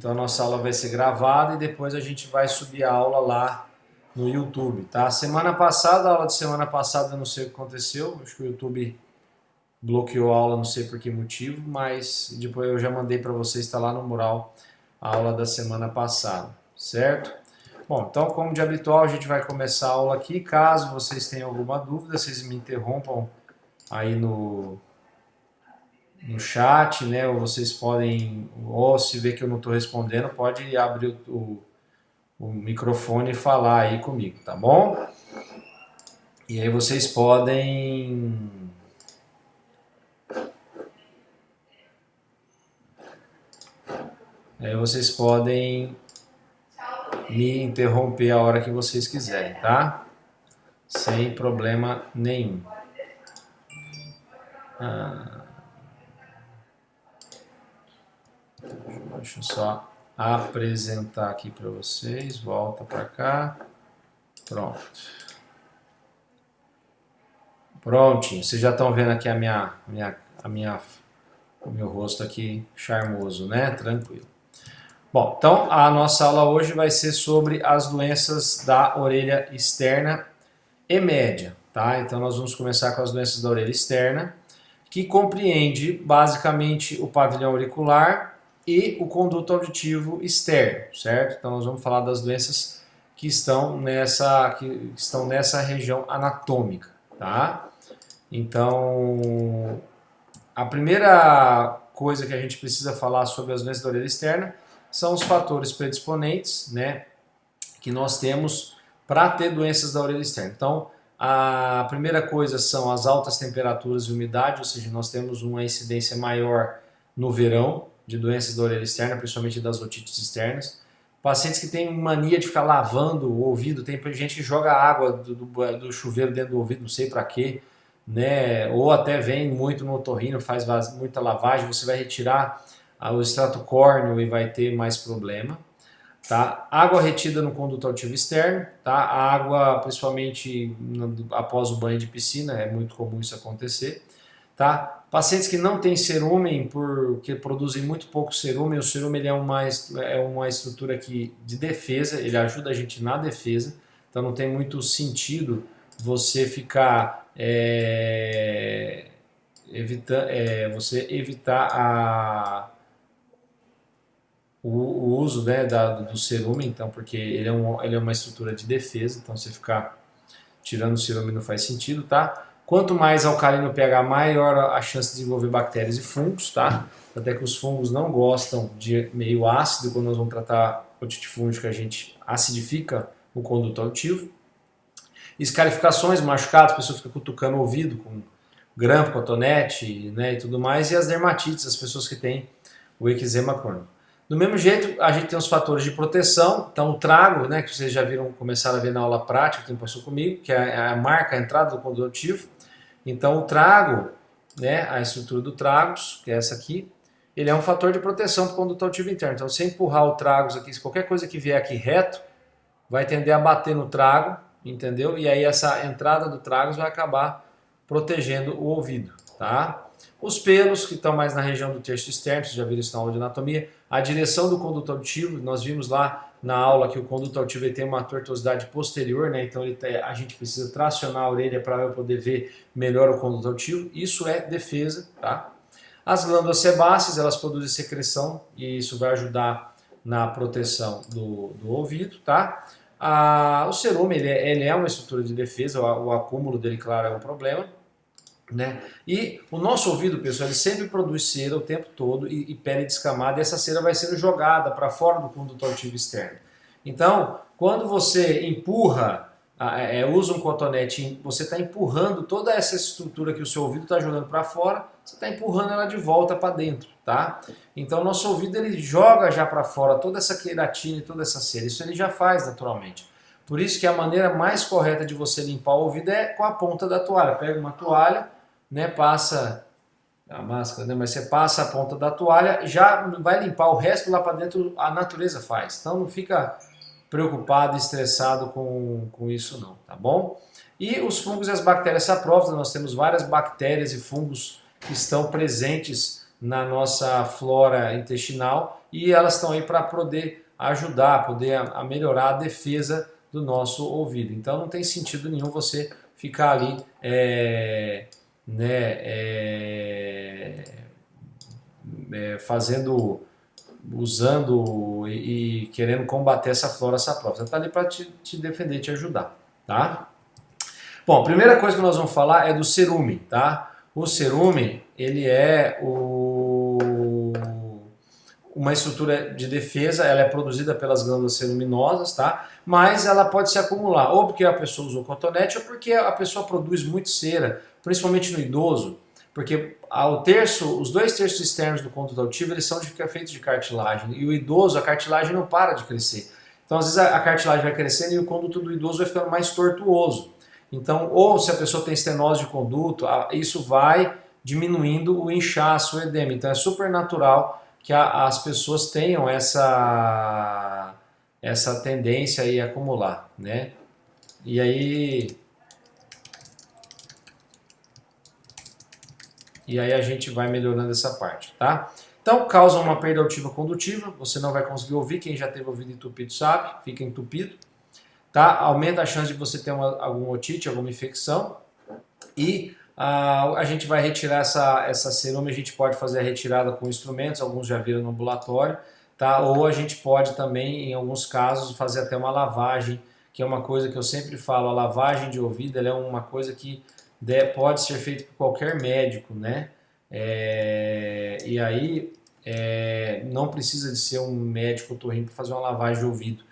Então a nossa aula vai ser gravada e depois a gente vai subir a aula lá no YouTube, tá? Semana passada, a aula de semana passada, eu não sei o que aconteceu, acho que o YouTube bloqueou a aula, não sei por que motivo, mas depois eu já mandei para vocês, está lá no mural, a aula da semana passada, certo? Bom, então como de habitual a gente vai começar a aula aqui, caso vocês tenham alguma dúvida, vocês me interrompam aí no chat, né? Ou vocês podem, ou se vê que eu não estou respondendo, pode abrir o microfone e falar aí comigo, tá bom? E aí vocês podem me interromper a hora que vocês quiserem, tá? Sem problema nenhum. Deixa eu só apresentar aqui para vocês. Volta para cá. Pronto. Prontinho. Vocês já estão vendo aqui o meu rosto aqui charmoso, né? Tranquilo. Bom, então a nossa aula hoje vai ser sobre as doenças da orelha externa e média, tá? Então nós vamos começar com as doenças da orelha externa, que compreende basicamente o pavilhão auricular e o conduto auditivo externo, certo? Então nós vamos falar das doenças que estão nessa região anatômica, tá? Então, a primeira coisa que a gente precisa falar sobre as doenças da orelha externa são os fatores predisponentes, né, que nós temos para ter doenças da orelha externa. Então, a primeira coisa são as altas temperaturas e umidade, ou seja, nós temos uma incidência maior no verão de doenças da orelha externa, principalmente das otites externas. Pacientes que têm mania de ficar lavando o ouvido, tem gente que joga água do chuveiro dentro do ouvido, não sei para quê, né? Ou até vem muito no otorrino, faz muita lavagem, você vai retirar o extrato córneo e vai ter mais problema. Tá? Água retida no conduto auditivo externo, tá? A água, principalmente após o banho de piscina, é muito comum isso acontecer. Tá? Pacientes que não têm cerúmen, porque produzem muito pouco cerúmen, o cerúmen ele é uma estrutura de defesa, ele ajuda a gente na defesa, então não tem muito sentido você ficar você evitar o uso, né, do cerúmen, então, porque ele é uma estrutura de defesa, então você ficar tirando o cerúmen não faz sentido, tá? Quanto mais alcalino o pH, maior a chance de desenvolver bactérias e fungos, tá? Até que os fungos não gostam de meio ácido, quando nós vamos tratar otite fúngica, a gente acidifica o conduto auditivo. Escarificações, machucados, a pessoa fica cutucando o ouvido com grampo, cotonete, né, e tudo mais, e as dermatites, as pessoas que têm o eczema crônico. Do mesmo jeito, a gente tem os fatores de proteção, então o trago, né, que vocês já viram, começaram a ver na aula prática, quem passou comigo, que é a marca, a entrada do conduto auditivo. Então o trago, né, a estrutura do tragos, que é essa aqui, ele é um fator de proteção para o conduto auditivo interno. Então se empurrar o tragos aqui, se qualquer coisa que vier aqui reto, vai tender a bater no trago, entendeu? E aí essa entrada do tragos vai acabar protegendo o ouvido, tá? Os pelos, que estão mais na região do terço externo, vocês já viram isso na aula de anatomia. A direção do conduto auditivo, nós vimos lá na aula que o conduto auditivo ele tem uma tortuosidade posterior, né? Então a gente precisa tracionar a orelha para eu poder ver melhor o conduto auditivo. Isso é defesa, tá? As glândulas sebáceas, elas produzem secreção e isso vai ajudar na proteção do ouvido, tá? O cerúmen, ele é uma estrutura de defesa, o acúmulo dele, claro, é um problema. Né? E o nosso ouvido, pessoal, ele sempre produz cera o tempo todo e pele descamada, e essa cera vai sendo jogada para fora do conduto auditivo externo. Então, quando você empurra, usa um cotonete, você está empurrando toda essa estrutura que o seu ouvido está jogando para fora, você está empurrando ela de volta para dentro, tá? Então, nosso ouvido ele joga já para fora toda essa queratina e toda essa cera, isso ele já faz naturalmente. Por isso que a maneira mais correta de você limpar o ouvido é com a ponta da toalha. Pega uma toalha, né, passa a máscara, né, mas você passa a ponta da toalha, já vai limpar o resto lá para dentro, a natureza faz. Então não fica preocupado, estressado com isso não, tá bom? E os fungos e as bactérias saprófitas, nós temos várias bactérias e fungos que estão presentes na nossa flora intestinal e elas estão aí para poder ajudar, poder a melhorar a defesa do nosso ouvido. Então não tem sentido nenhum você ficar ali usando e querendo combater essa flora saprófita. Você está ali para te defender, te ajudar, tá? Bom, a primeira coisa que nós vamos falar é do cerume, tá? O cerume, ele é uma estrutura de defesa, ela é produzida pelas glândulas ceruminosas, tá? Mas ela pode se acumular, ou porque a pessoa usou cotonete, ou porque a pessoa produz muito cera, principalmente no idoso, porque os 2/3 externos do conduto auditivo, eles são feitos de cartilagem, e o idoso, a cartilagem não para de crescer. Então, às vezes, a cartilagem vai crescendo e o conduto do idoso vai ficando mais tortuoso. Então, ou se a pessoa tem estenose de conduto, isso vai diminuindo o inchaço, o edema. Então, é super natural que as pessoas tenham essa tendência aí a acumular, né? E aí a gente vai melhorando essa parte, tá? Então, causa uma perda auditiva condutiva, você não vai conseguir ouvir, quem já teve ouvido entupido sabe, fica entupido, tá? Aumenta a chance de você ter algum otite, alguma infecção, e a gente vai retirar essa cerume, a gente pode fazer a retirada com instrumentos, alguns já viram no ambulatório, tá? Ou a gente pode também, em alguns casos, fazer até uma lavagem, que é uma coisa que eu sempre falo, a lavagem de ouvido ela é uma coisa que pode ser feita por qualquer médico, né? E aí não precisa de ser um médico otorrino para fazer uma lavagem de ouvido,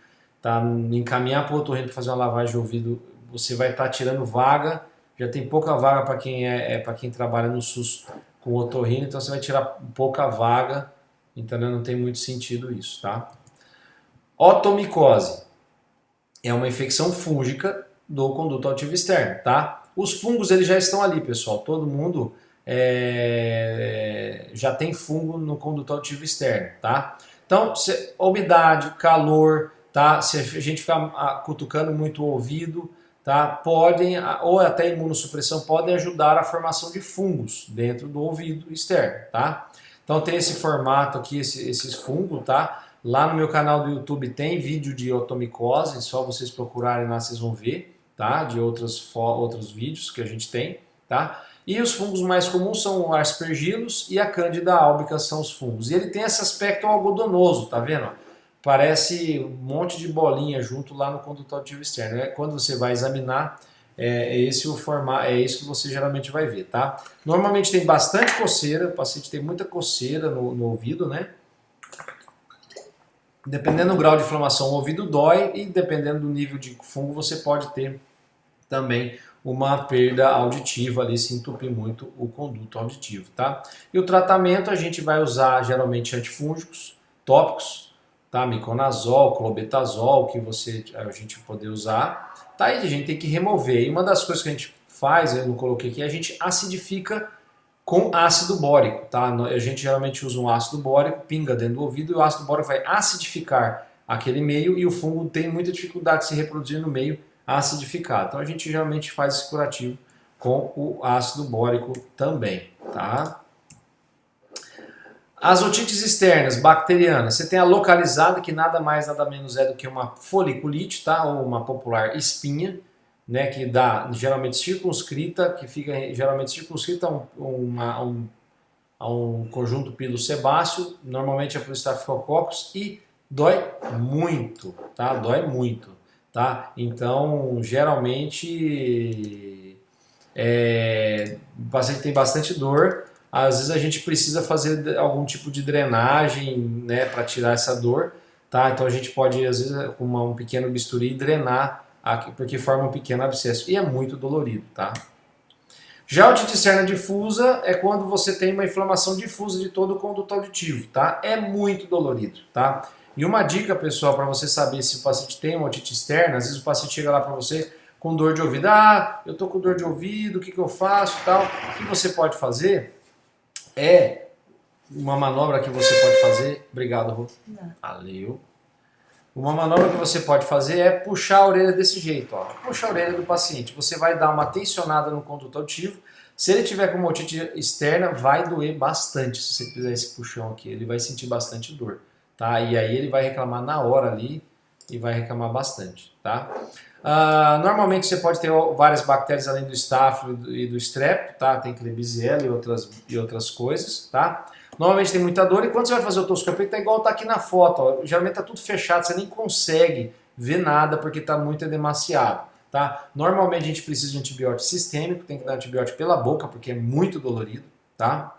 tá? Encaminhar para o otorrino para fazer uma lavagem de ouvido, você vai estar tirando vaga, já tem pouca vaga para quem trabalha no SUS com otorrino, então você vai tirar pouca vaga, então não tem muito sentido isso, tá? Otomicose é uma infecção fúngica do conduto auditivo externo, tá? Os fungos eles já estão ali, pessoal. Todo mundo já tem fungo no conduto auditivo externo, tá? Então, umidade, calor, tá? Se a gente ficar cutucando muito o ouvido, tá? Podem, ou até imunossupressão, podem ajudar a formação de fungos dentro do ouvido externo, tá? Então tem esse formato aqui, esses fungos, tá? Lá no meu canal do YouTube tem vídeo de otomicose, só vocês procurarem lá vocês vão ver, tá? De outros vídeos que a gente tem, tá? E os fungos mais comuns são o Aspergillus e a Candida albicans são os fungos. E ele tem esse aspecto algodonoso, tá vendo? Parece um monte de bolinha junto lá no conduto auditivo externo. Quando você vai examinar, esse o formato, é isso que você geralmente vai ver, tá? Normalmente tem bastante coceira, o paciente tem muita coceira no ouvido, né? Dependendo do grau de inflamação, o ouvido dói e dependendo do nível de fungo, você pode ter também uma perda auditiva ali, se entupir muito o conduto auditivo, tá? E o tratamento a gente vai usar geralmente antifúngicos, tópicos, tá? Miconazol, clobetasol, que a gente poder usar, tá? E a gente tem que remover. E uma das coisas que a gente faz, eu não coloquei aqui, a gente acidifica com ácido bórico, tá? A gente geralmente usa um ácido bórico, pinga dentro do ouvido e o ácido bórico vai acidificar aquele meio e o fungo tem muita dificuldade de se reproduzir no meio acidificado. Então a gente geralmente faz esse curativo com o ácido bórico também, tá? As otites externas, bacterianas, você tem a localizada, que nada mais nada menos é do que uma foliculite, tá? Ou uma popular espinha, né, que dá geralmente circunscrita, que fica geralmente circunscrita a um conjunto pilosebáceo, normalmente é por Staphylococcus, e dói muito, tá? Dói muito, tá? Então, geralmente, o paciente tem bastante dor, às vezes a gente precisa fazer algum tipo de drenagem, né, para tirar essa dor, tá? Então a gente pode, às vezes, com um pequeno bisturi, drenar aqui, porque forma um pequeno abscesso e é muito dolorido, tá? Já a otite externa difusa é quando você tem uma inflamação difusa de todo o conduto auditivo, tá? É muito dolorido, tá? E uma dica, pessoal, para você saber se o paciente tem uma otite externa, às vezes o paciente chega lá para você com dor de ouvido, eu tô com dor de ouvido, o que eu faço, tal? O que você pode fazer é uma manobra que você pode fazer, obrigado, Rô. Valeu. Uma manobra que você pode fazer é puxar a orelha desse jeito, ó. Puxa a orelha do paciente. Você vai dar uma tensionada no conduto auditivo, Se ele tiver com uma otite externa, vai doer bastante se você fizer esse puxão aqui. Ele vai sentir bastante dor, tá? E aí ele vai reclamar na hora ali e vai reclamar bastante, tá? Normalmente você pode ter várias bactérias além do Staph e do Strep, tá? Tem Klebsiella e outras coisas, tá? Normalmente tem muita dor e quando você vai fazer otoscopia tá igual tá aqui na foto, ó. Geralmente tá tudo fechado, você nem consegue ver nada porque tá muito demasiado. Tá? Normalmente a gente precisa de antibiótico sistêmico, tem que dar antibiótico pela boca porque é muito dolorido, tá?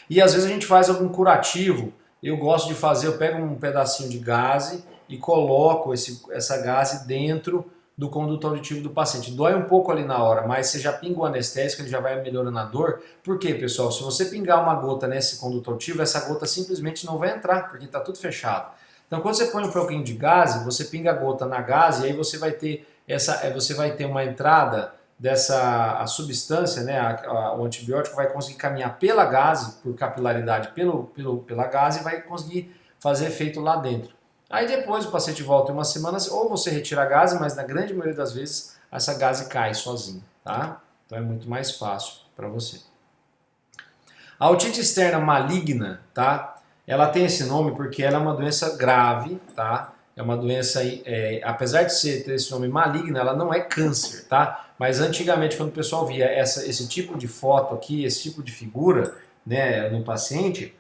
E às vezes a gente faz algum curativo, eu gosto de fazer, eu pego um pedacinho de gaze e coloco essa gaze dentro do conduto auditivo do paciente. Dói um pouco ali na hora, mas você já pinga o anestésico, ele já vai melhorando a dor. Por quê, pessoal? Se você pingar uma gota nesse conduto auditivo, essa gota simplesmente não vai entrar, porque está tudo fechado. Então quando você põe um pouquinho de gaze, você pinga a gota na gaze e aí você vai ter uma entrada dessa substância, né, o antibiótico vai conseguir caminhar pela gaze, por capilaridade pela gaze e vai conseguir fazer efeito lá dentro. Aí depois o paciente volta em uma semana, ou você retira a gaze, mas na grande maioria das vezes essa gaze cai sozinha, tá? Então é muito mais fácil para você. A otite externa maligna, tá? Ela tem esse nome porque ela é uma doença grave, tá? É uma doença, apesar de ter esse nome maligno, ela não é câncer, tá? Mas antigamente, quando o pessoal via esse tipo de foto aqui, esse tipo de figura, né, no paciente,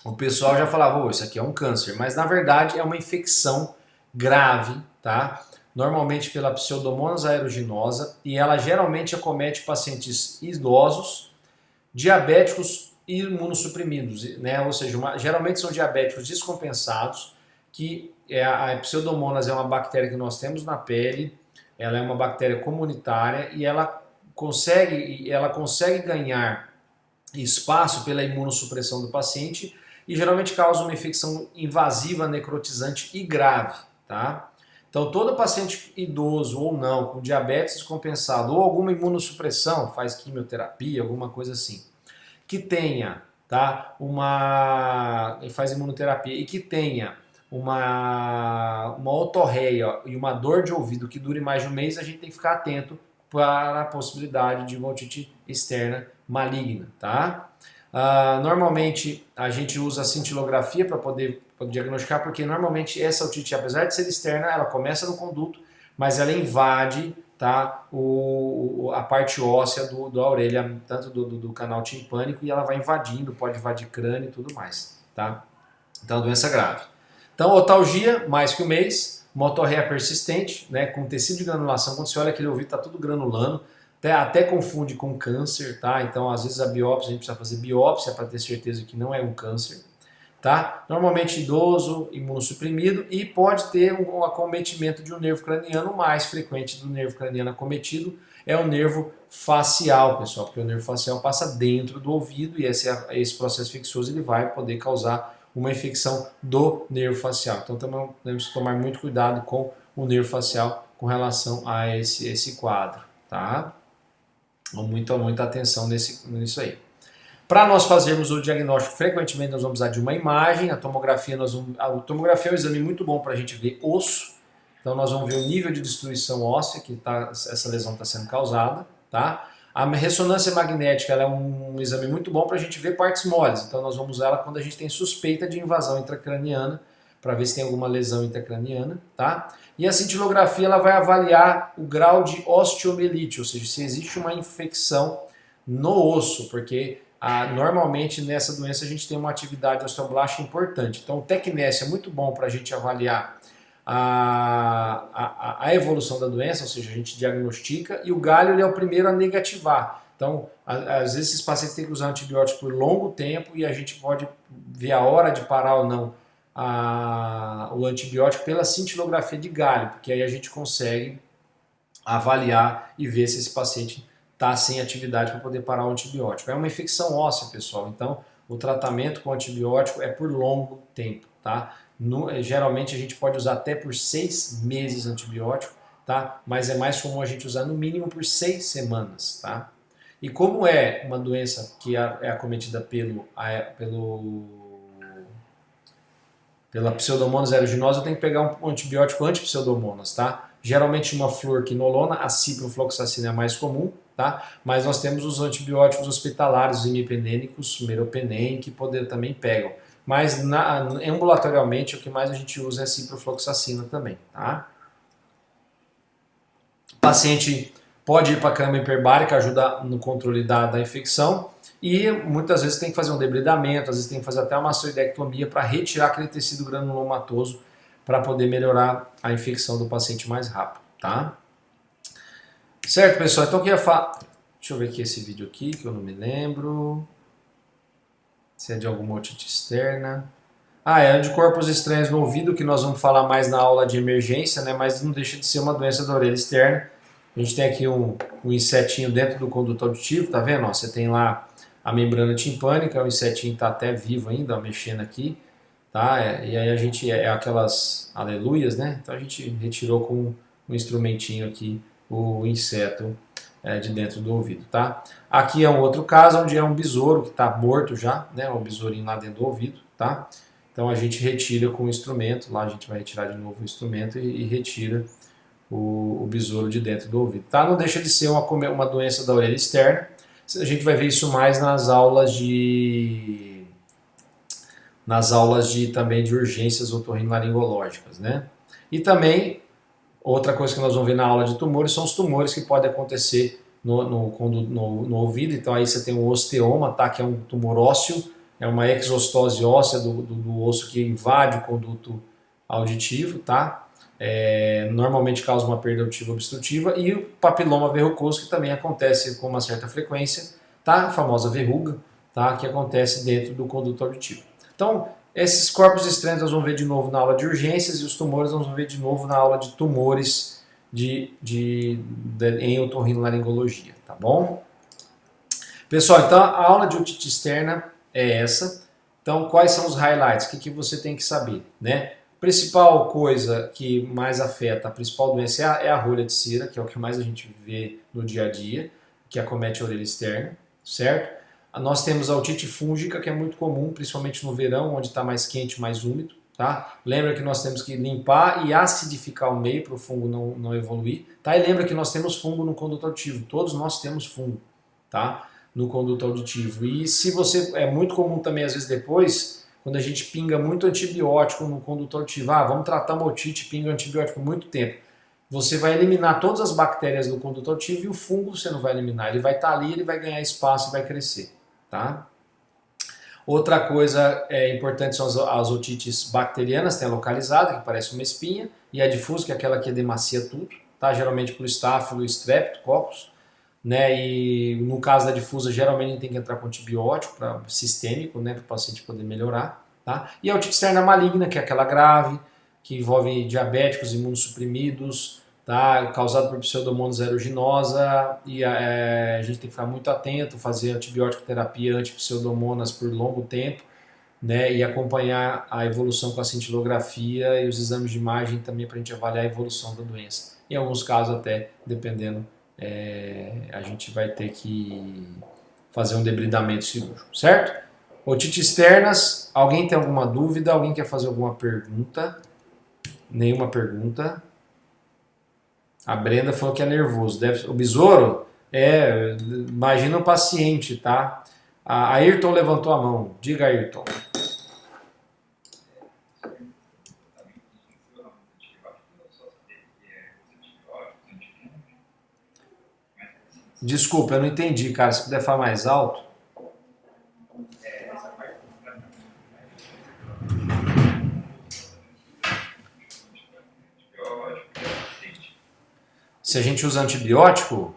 o pessoal já falava, oh, isso aqui é um câncer. Mas na verdade é uma infecção grave, tá? Normalmente pela Pseudomonas aeruginosa e ela geralmente acomete pacientes idosos, diabéticos e imunossuprimidos, né? Ou seja, geralmente são diabéticos descompensados, que a Pseudomonas é uma bactéria que nós temos na pele, ela é uma bactéria comunitária e ela consegue ganhar espaço pela imunossupressão do paciente e geralmente causa uma infecção invasiva, necrotizante e grave, tá? Então todo paciente idoso ou não, com diabetes descompensado ou alguma imunossupressão, faz quimioterapia, alguma coisa assim, que tenha, tá, faz imunoterapia e que tenha uma otorreia e uma dor de ouvido que dure mais de um mês, a gente tem que ficar atento para a possibilidade de uma otite externa maligna, tá? Normalmente a gente usa a cintilografia para poder diagnosticar, porque normalmente essa otite, apesar de ser externa, ela começa no conduto, mas ela invade, tá, a parte óssea da orelha, tanto do canal timpânico, e ela vai invadindo, pode invadir crânio e tudo mais, tá? Então, doença grave. Então, otalgia, mais que um mês, uma otorreia persistente, né, com tecido de granulação. Quando você olha aquele ouvido, está tudo granulando, até confunde com câncer, tá? Então, às vezes a biópsia, a gente precisa fazer biópsia para ter certeza que não é um câncer, tá? Normalmente idoso, imunossuprimido e pode ter um acometimento de um nervo craniano. O mais frequente do nervo craniano acometido é o nervo facial, pessoal, porque o nervo facial passa dentro do ouvido e esse processo infeccioso ele vai poder causar uma infecção do nervo facial. Então também temos que tomar muito cuidado com o nervo facial com relação a esse quadro, tá? Muita atenção nisso aí. Para nós fazermos o diagnóstico, frequentemente nós vamos precisar de uma imagem, a tomografia é um exame muito bom para a gente ver osso, então nós vamos ver o nível de destruição óssea que essa lesão está sendo causada, tá? A ressonância magnética ela é um exame muito bom para a gente ver partes moles, então nós vamos usar ela quando a gente tem suspeita de invasão intracraniana, para ver se tem alguma lesão intracraniana, tá? E a cintilografia ela vai avaliar o grau de osteomielite, ou seja, se existe uma infecção no osso, porque normalmente nessa doença a gente tem uma atividade osteoblástica importante. Então o TECNES é muito bom para a gente avaliar a evolução da doença, ou seja, a gente diagnostica, e o galho ele é o primeiro a negativar. Então, às vezes esses pacientes têm que usar antibióticos por longo tempo e a gente pode ver a hora de parar ou não o antibiótico pela cintilografia de galho, porque aí a gente consegue avaliar e ver se esse paciente está sem atividade para poder parar o antibiótico. É uma infecção óssea, pessoal, então o tratamento com antibiótico é por longo tempo, tá? Geralmente a gente pode usar até por 6 meses antibiótico, tá? Mas é mais comum a gente usar no mínimo por 6 semanas, tá? E como é uma doença que é acometida pela Pseudomonas aeruginosa, eu tenho que pegar um antibiótico anti-Pseudomonas, tá? Geralmente uma fluorquinolona, a ciprofloxacina é a mais comum, tá? Mas nós temos os antibióticos hospitalares, os imipenem,icos, meropenem, que também pegam. Mas ambulatorialmente o que mais a gente usa é a ciprofloxacina também, tá? O paciente pode ir para a cama hiperbárica, ajuda no controle da infecção, e muitas vezes tem que fazer um debridamento, às vezes tem que fazer até uma mastoidectomia para retirar aquele tecido granulomatoso para poder melhorar a infecção do paciente mais rápido, tá? Certo, pessoal? Então eu queria falar... Deixa eu ver aqui esse vídeo aqui, que eu não me lembro. Se é de alguma otite externa. Ah, é anticorpos estranhos no ouvido, que nós vamos falar mais na aula de emergência, né? Mas não deixa de ser uma doença da orelha externa. A gente tem aqui um insetinho dentro do conduto auditivo, tá vendo? Ó, você tem lá a membrana timpânica, o insetinho está até vivo ainda, ó, mexendo aqui, tá? E aí a gente, aquelas aleluias, né? Então a gente retirou com um instrumentinho aqui o inseto de dentro do ouvido, tá? Aqui é um outro caso, onde é um besouro que está morto já, né? Um besourinho lá dentro do ouvido, tá? Então a gente retira com o instrumento, lá a gente vai retirar de novo o instrumento e retira o besouro de dentro do ouvido, tá? Não deixa de ser uma doença da orelha externa. A gente vai ver isso mais nas aulas também de urgências otorrinolaringológicas, né? E também outra coisa que nós vamos ver na aula de tumores são os tumores que podem acontecer no ouvido. Então aí você tem o osteoma, tá? Que é um tumor ósseo, é uma exostose óssea do osso que invade o conduto auditivo, tá? Normalmente causa uma perda auditiva obstrutiva, e o papiloma verrucoso, que também acontece com uma certa frequência, tá? A famosa verruga, tá? Que acontece dentro do conduto auditivo. Então, esses corpos estranhos nós vamos ver de novo na aula de urgências, e os tumores nós vamos ver de novo na aula de tumores em otorrinolaringologia, tá bom? Pessoal, então a aula de otite externa é essa. Então, quais são os highlights? O que você tem que saber, né? Principal coisa que mais afeta, a principal doença é a rolha de cera, que é o que mais a gente vê no dia a dia, que acomete a orelha externa, certo? Nós temos a otite fúngica, que é muito comum, principalmente no verão, onde está mais quente, mais úmido, tá? Lembra que nós temos que limpar e acidificar o meio para o fungo não evoluir, tá? E lembra que nós temos fungo no conduto auditivo, todos nós temos fungo, tá? No conduto auditivo. E se você, é muito comum também, às vezes depois, quando a gente pinga muito antibiótico no conduto auditivo, vamos tratar uma otite, pinga antibiótico por muito tempo. Você vai eliminar todas as bactérias do conduto auditivo, e o fungo você não vai eliminar. Ele vai estar ali, ele vai ganhar espaço e vai crescer, tá? Outra coisa importante são as otites bacterianas, tem a localizada, que parece uma espinha, e a difusa, que é aquela que demacia tudo, tá? Geralmente por Staphylo, Streptococcus, né? E no caso da difusa, geralmente a gente tem que entrar com antibiótico sistêmico, né? Para o paciente poder melhorar, tá? E a otite externa maligna, que é aquela grave, que envolve diabéticos, imunossuprimidos, tá? Causado por Pseudomonas aeruginosa, e a gente tem que ficar muito atento, fazer antibiótico terapia anti-Pseudomonas por longo tempo, né? E acompanhar a evolução com a cintilografia e os exames de imagem também, para a gente avaliar a evolução da doença. Em alguns casos até, dependendo, a gente vai ter que fazer um debridamento cirúrgico, certo? Otite externas, alguém tem alguma dúvida? Alguém quer fazer alguma pergunta? Nenhuma pergunta. A Brenda falou que é nervoso. O besouro? Imagina o paciente, tá? A Ayrton levantou a mão. Diga, Ayrton. Desculpa, eu não entendi, cara. Se puder falar mais alto. Se a gente usa antibiótico...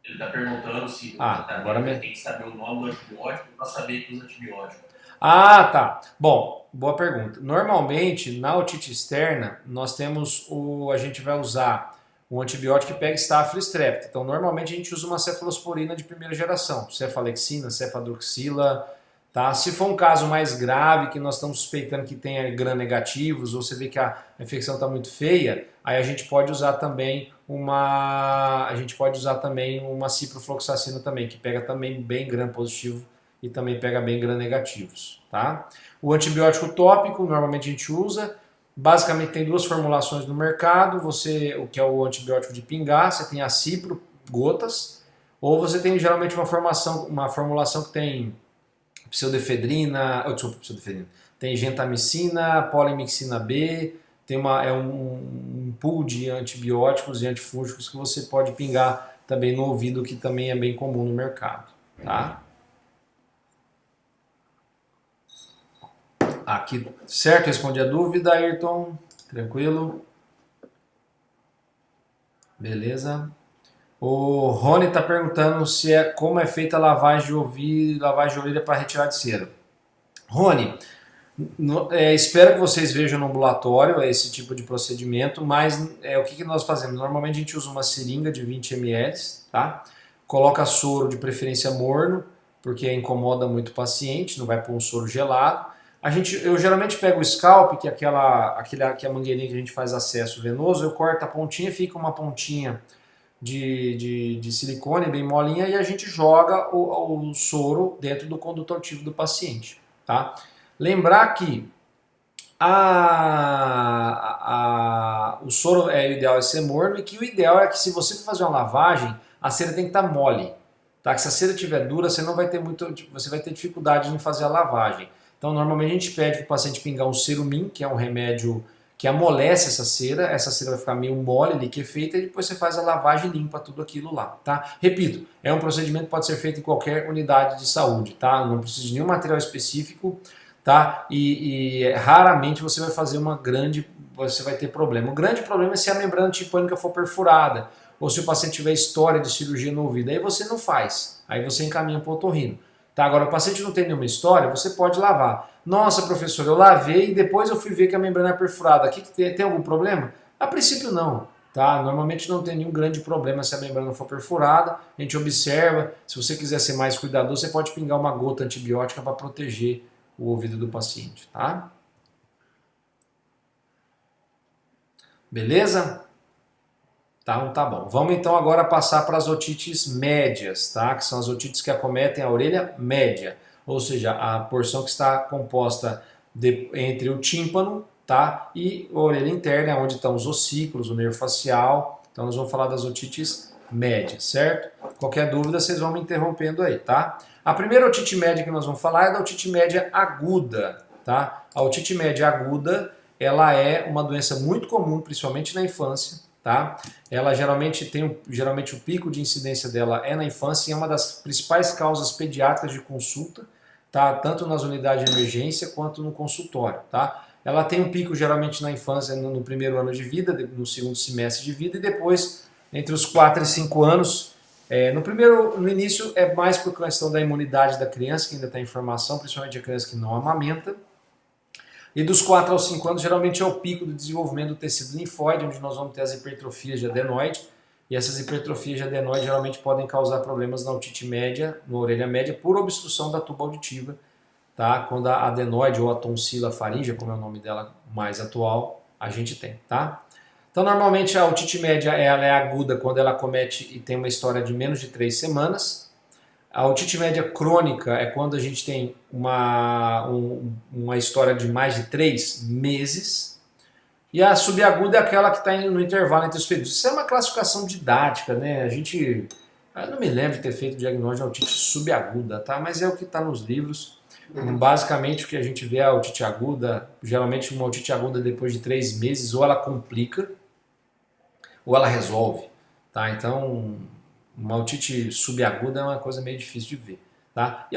Ele está perguntando se agora tem que saber o nome do antibiótico para saber que usa antibiótico. Tá. Bom, boa pergunta. Normalmente, na otite externa, nós temos a gente vai usar um antibiótico que pega Staphylo strepto. Então, normalmente a gente usa uma cefalosporina de primeira geração, cefalexina, cefadroxila, tá? Se for um caso mais grave, que nós estamos suspeitando que tenha gram-negativos, ou você vê que a infecção está muito feia, aí a gente pode usar também uma ciprofloxacina também, que pega também bem gram-positivo e também pega bem gram-negativos, tá? O antibiótico tópico, normalmente a gente usa, basicamente tem duas formulações no mercado, o que é o antibiótico de pingar, você tem a cipro, gotas, ou você tem geralmente uma formulação que tem pseudoefedrina, tem gentamicina, polimixina B, é um pool de antibióticos e antifúngicos que você pode pingar também no ouvido, que também é bem comum no mercado, tá? Aqui, certo? Respondi a dúvida, Ayrton. Tranquilo? Beleza. O Rony está perguntando como é feita a lavagem de ouvido, lavagem de orelha para retirar de cera. Rony, espero que vocês vejam no ambulatório esse tipo de procedimento, mas o que nós fazemos? Normalmente a gente usa uma seringa de 20 ml, tá? Coloca soro de preferência morno, porque incomoda muito o paciente, não vai pôr um soro gelado. Eu geralmente pego o scalp, que é que é a mangueirinha que a gente faz acesso venoso, eu corto a pontinha, fica uma pontinha de silicone bem molinha e a gente joga o soro dentro do conduto auditivo do paciente, tá? Lembrar que o soro o ideal é ser morno e que o ideal é que se você for fazer uma lavagem, a cera tem que estar mole, tá? Que se a cera estiver dura, você vai ter dificuldade em fazer a lavagem. Então, normalmente a gente pede para o paciente pingar um Cerumin, que é um remédio que amolece essa cera vai ficar meio mole, liquefeita, e depois você faz a lavagem e limpa tudo aquilo lá, tá? Repito, é um procedimento que pode ser feito em qualquer unidade de saúde, tá? Não precisa de nenhum material específico, tá? E raramente você vai fazer você vai ter problema. O grande problema é se a membrana tipânica for perfurada, ou se o paciente tiver história de cirurgia no ouvido, aí você não faz, aí você encaminha para o otorrino. Tá, agora, o paciente não tem nenhuma história, você pode lavar. Nossa, professor, eu lavei e depois eu fui ver que a membrana é perfurada. Aqui tem algum problema? A princípio não. Tá? Normalmente não tem nenhum grande problema se a membrana for perfurada. A gente observa. Se você quiser ser mais cuidadoso, você pode pingar uma gota antibiótica para proteger o ouvido do paciente. Tá? Beleza? Então tá bom. Vamos então agora passar para as otites médias, tá? Que são as otites que acometem a orelha média, ou seja, a porção que está composta entre o tímpano, tá? E a orelha interna, onde estão os ossículos, o nervo facial. Então nós vamos falar das otites médias, certo? Qualquer dúvida vocês vão me interrompendo aí, tá? A primeira otite média que nós vamos falar é da otite média aguda, tá? A otite média aguda, ela é uma doença muito comum, principalmente na infância. Tá? Ela geralmente o pico de incidência dela é na infância e é uma das principais causas pediátricas de consulta, tá? Tanto nas unidades de emergência quanto no consultório. Tá? Ela tem um pico geralmente na infância, no primeiro ano de vida, no segundo semestre de vida e depois entre os 4 e 5 anos. No início é mais por questão da imunidade da criança, que ainda está em formação, principalmente a criança que não amamenta. E dos 4 aos 5 anos, geralmente é o pico do desenvolvimento do tecido linfóide, onde nós vamos ter as hipertrofias de adenoide. E essas hipertrofias de adenoide geralmente podem causar problemas na otite média, na orelha média, por obstrução da tuba auditiva, tá? Quando a adenoide ou a tonsila faríngea, como é o nome dela mais atual, a gente tem, tá? Então, normalmente a otite média ela é aguda quando ela comete e tem uma história de menos de 3 semanas. A otite média crônica é quando a gente tem uma história de mais de 3 meses. E a subaguda é aquela que está no intervalo entre os períodos. Isso é uma classificação didática, né? Eu não me lembro de ter feito o diagnóstico de otite subaguda, tá? Mas é o que está nos livros. Basicamente o que a gente vê é a otite aguda, geralmente uma otite aguda depois de 3 meses, ou ela complica, ou ela resolve, tá? Então, uma otite subaguda é uma coisa meio difícil de ver, tá?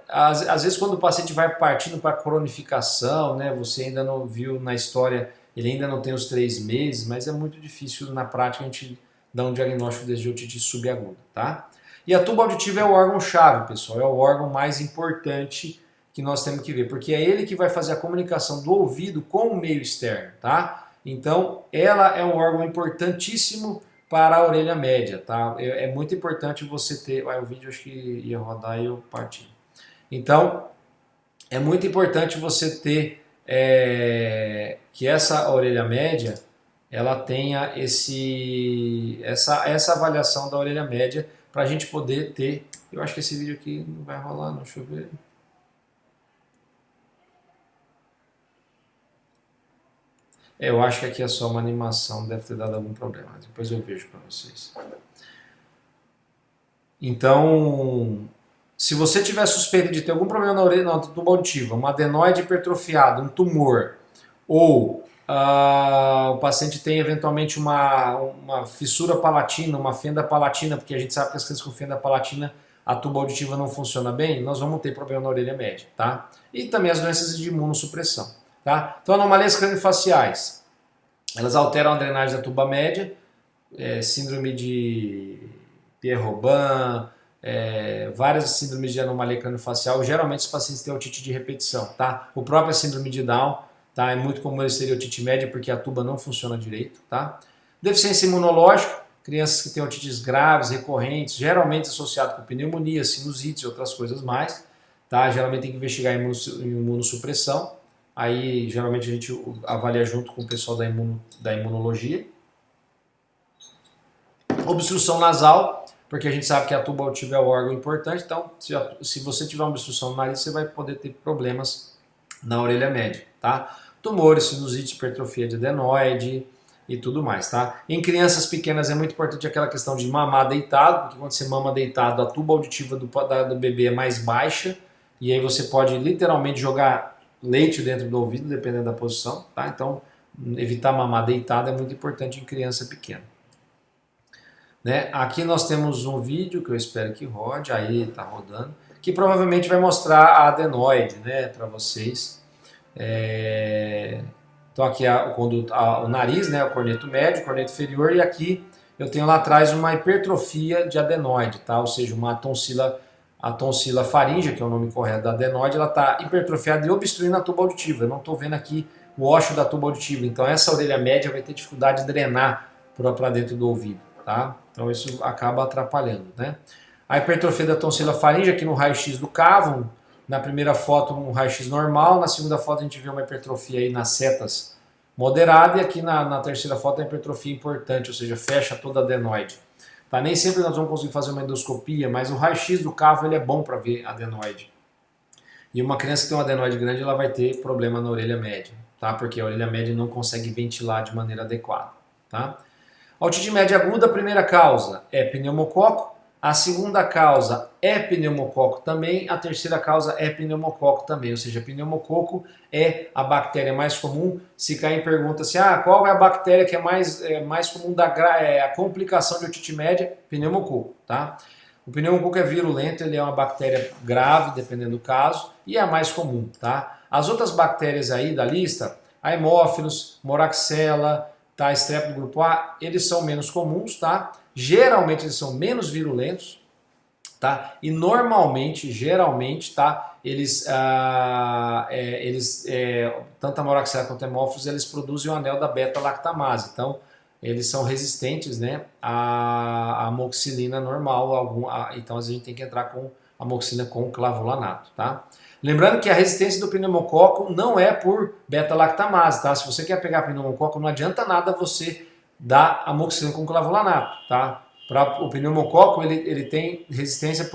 Às vezes quando o paciente vai partindo para cronificação, né, você ainda não viu na história, ele ainda não tem os 3 meses, mas é muito difícil na prática a gente dar um diagnóstico de otite subaguda, tá? E a tuba auditiva é o órgão-chave, pessoal, é o órgão mais importante que nós temos que ver, porque é ele que vai fazer a comunicação do ouvido com o meio externo, tá? Então, ela é um órgão importantíssimo para a orelha média, tá? É muito importante você ter... o vídeo acho que ia rodar e eu parti. Então, é muito importante você ter que essa orelha média, ela tenha essa avaliação da orelha média para a gente poder ter... Eu acho que esse vídeo aqui não vai rolar, não, deixa eu ver. Eu acho que aqui é só uma animação, deve ter dado algum problema. Depois eu vejo para vocês. Então, se você tiver suspeita de ter algum problema na orelha, na tuba auditiva, uma adenoide hipertrofiada, um tumor, ou o paciente tem eventualmente uma fissura palatina, uma fenda palatina, porque a gente sabe que as crianças com fenda palatina a tuba auditiva não funciona bem, nós vamos ter problema na orelha média, tá? E também as doenças de imunossupressão, tá? Então, anomalias craniofaciais, elas alteram a drenagem da tuba média, síndrome de Pierre-Robin, várias síndromes de anomalia craniofacial. Geralmente os pacientes têm otite de repetição, tá? O próprio síndrome de Down, tá? É muito comum eles terem otite média porque a tuba não funciona direito, tá? Deficiência imunológica, crianças que têm otites graves, recorrentes, geralmente associado com pneumonia, sinusite e outras coisas mais, tá? Geralmente tem que investigar imunossupressão. Aí geralmente a gente avalia junto com o pessoal da imunologia. Obstrução nasal, porque a gente sabe que a tuba auditiva é o órgão importante, então se você tiver uma obstrução no nariz, você vai poder ter problemas na orelha média, tá? Tumores, sinusite, hipertrofia de adenoide e tudo mais, tá? Em crianças pequenas é muito importante aquela questão de mamar deitado, porque quando você mama deitado, a tuba auditiva do bebê é mais baixa, e aí você pode literalmente jogar leite dentro do ouvido, dependendo da posição, tá? Então, evitar mamar deitado é muito importante em criança pequena. Né? Aqui nós temos um vídeo que eu espero que rode, aí está rodando, que provavelmente vai mostrar a adenoide, né, para vocês. Então aqui o nariz, né, o corneto médio, o corneto inferior, e aqui eu tenho lá atrás uma hipertrofia de adenoide, tá? Ou seja, a tonsila faríngea, que é o nome correto da adenoide, ela está hipertrofiada e obstruindo a tuba auditiva. Eu não estou vendo aqui o ósseo da tuba auditiva, então essa orelha média vai ter dificuldade de drenar para dentro do ouvido. Tá? Então isso acaba atrapalhando, né? A hipertrofia da tonsila faríngea aqui no raio-x do cavo, na primeira foto um raio-x normal, na segunda foto a gente vê uma hipertrofia aí nas setas moderada e aqui na terceira foto a hipertrofia importante, ou seja, fecha toda a adenoide. Tá? Nem sempre nós vamos conseguir fazer uma endoscopia, mas o raio-x do cavo ele é bom para ver a adenoide. E uma criança que tem uma adenoide grande ela vai ter problema na orelha média, tá? Porque a orelha média não consegue ventilar de maneira adequada, tá? A otite média aguda, a primeira causa é pneumococo, a segunda causa é pneumococo também, a terceira causa é pneumococo também, ou seja, pneumococo é a bactéria mais comum. Se cair pergunta-se, qual é a bactéria que é mais comum a complicação de otite média? Pneumococo, tá? O pneumococo é virulento, ele é uma bactéria grave, dependendo do caso, e é a mais comum, tá? As outras bactérias aí da lista, a Haemophilus, Moraxella, tá, estrep do grupo A, eles são menos comuns, tá? Geralmente eles são menos virulentos, tá? E normalmente, geralmente, tá? Tanto a Moraxella quanto a Haemophilus, eles produzem o anel da beta-lactamase. Então, eles são resistentes, né, à amoxicilina normal. Então, a gente tem que entrar com amoxicilina com clavulanato, tá? Lembrando que a resistência do pneumococo não é por beta-lactamase, tá? Se você quer pegar pneumococo, não adianta nada você dar amoxicilina com clavulanato, tá? O pneumococo ele tem resistência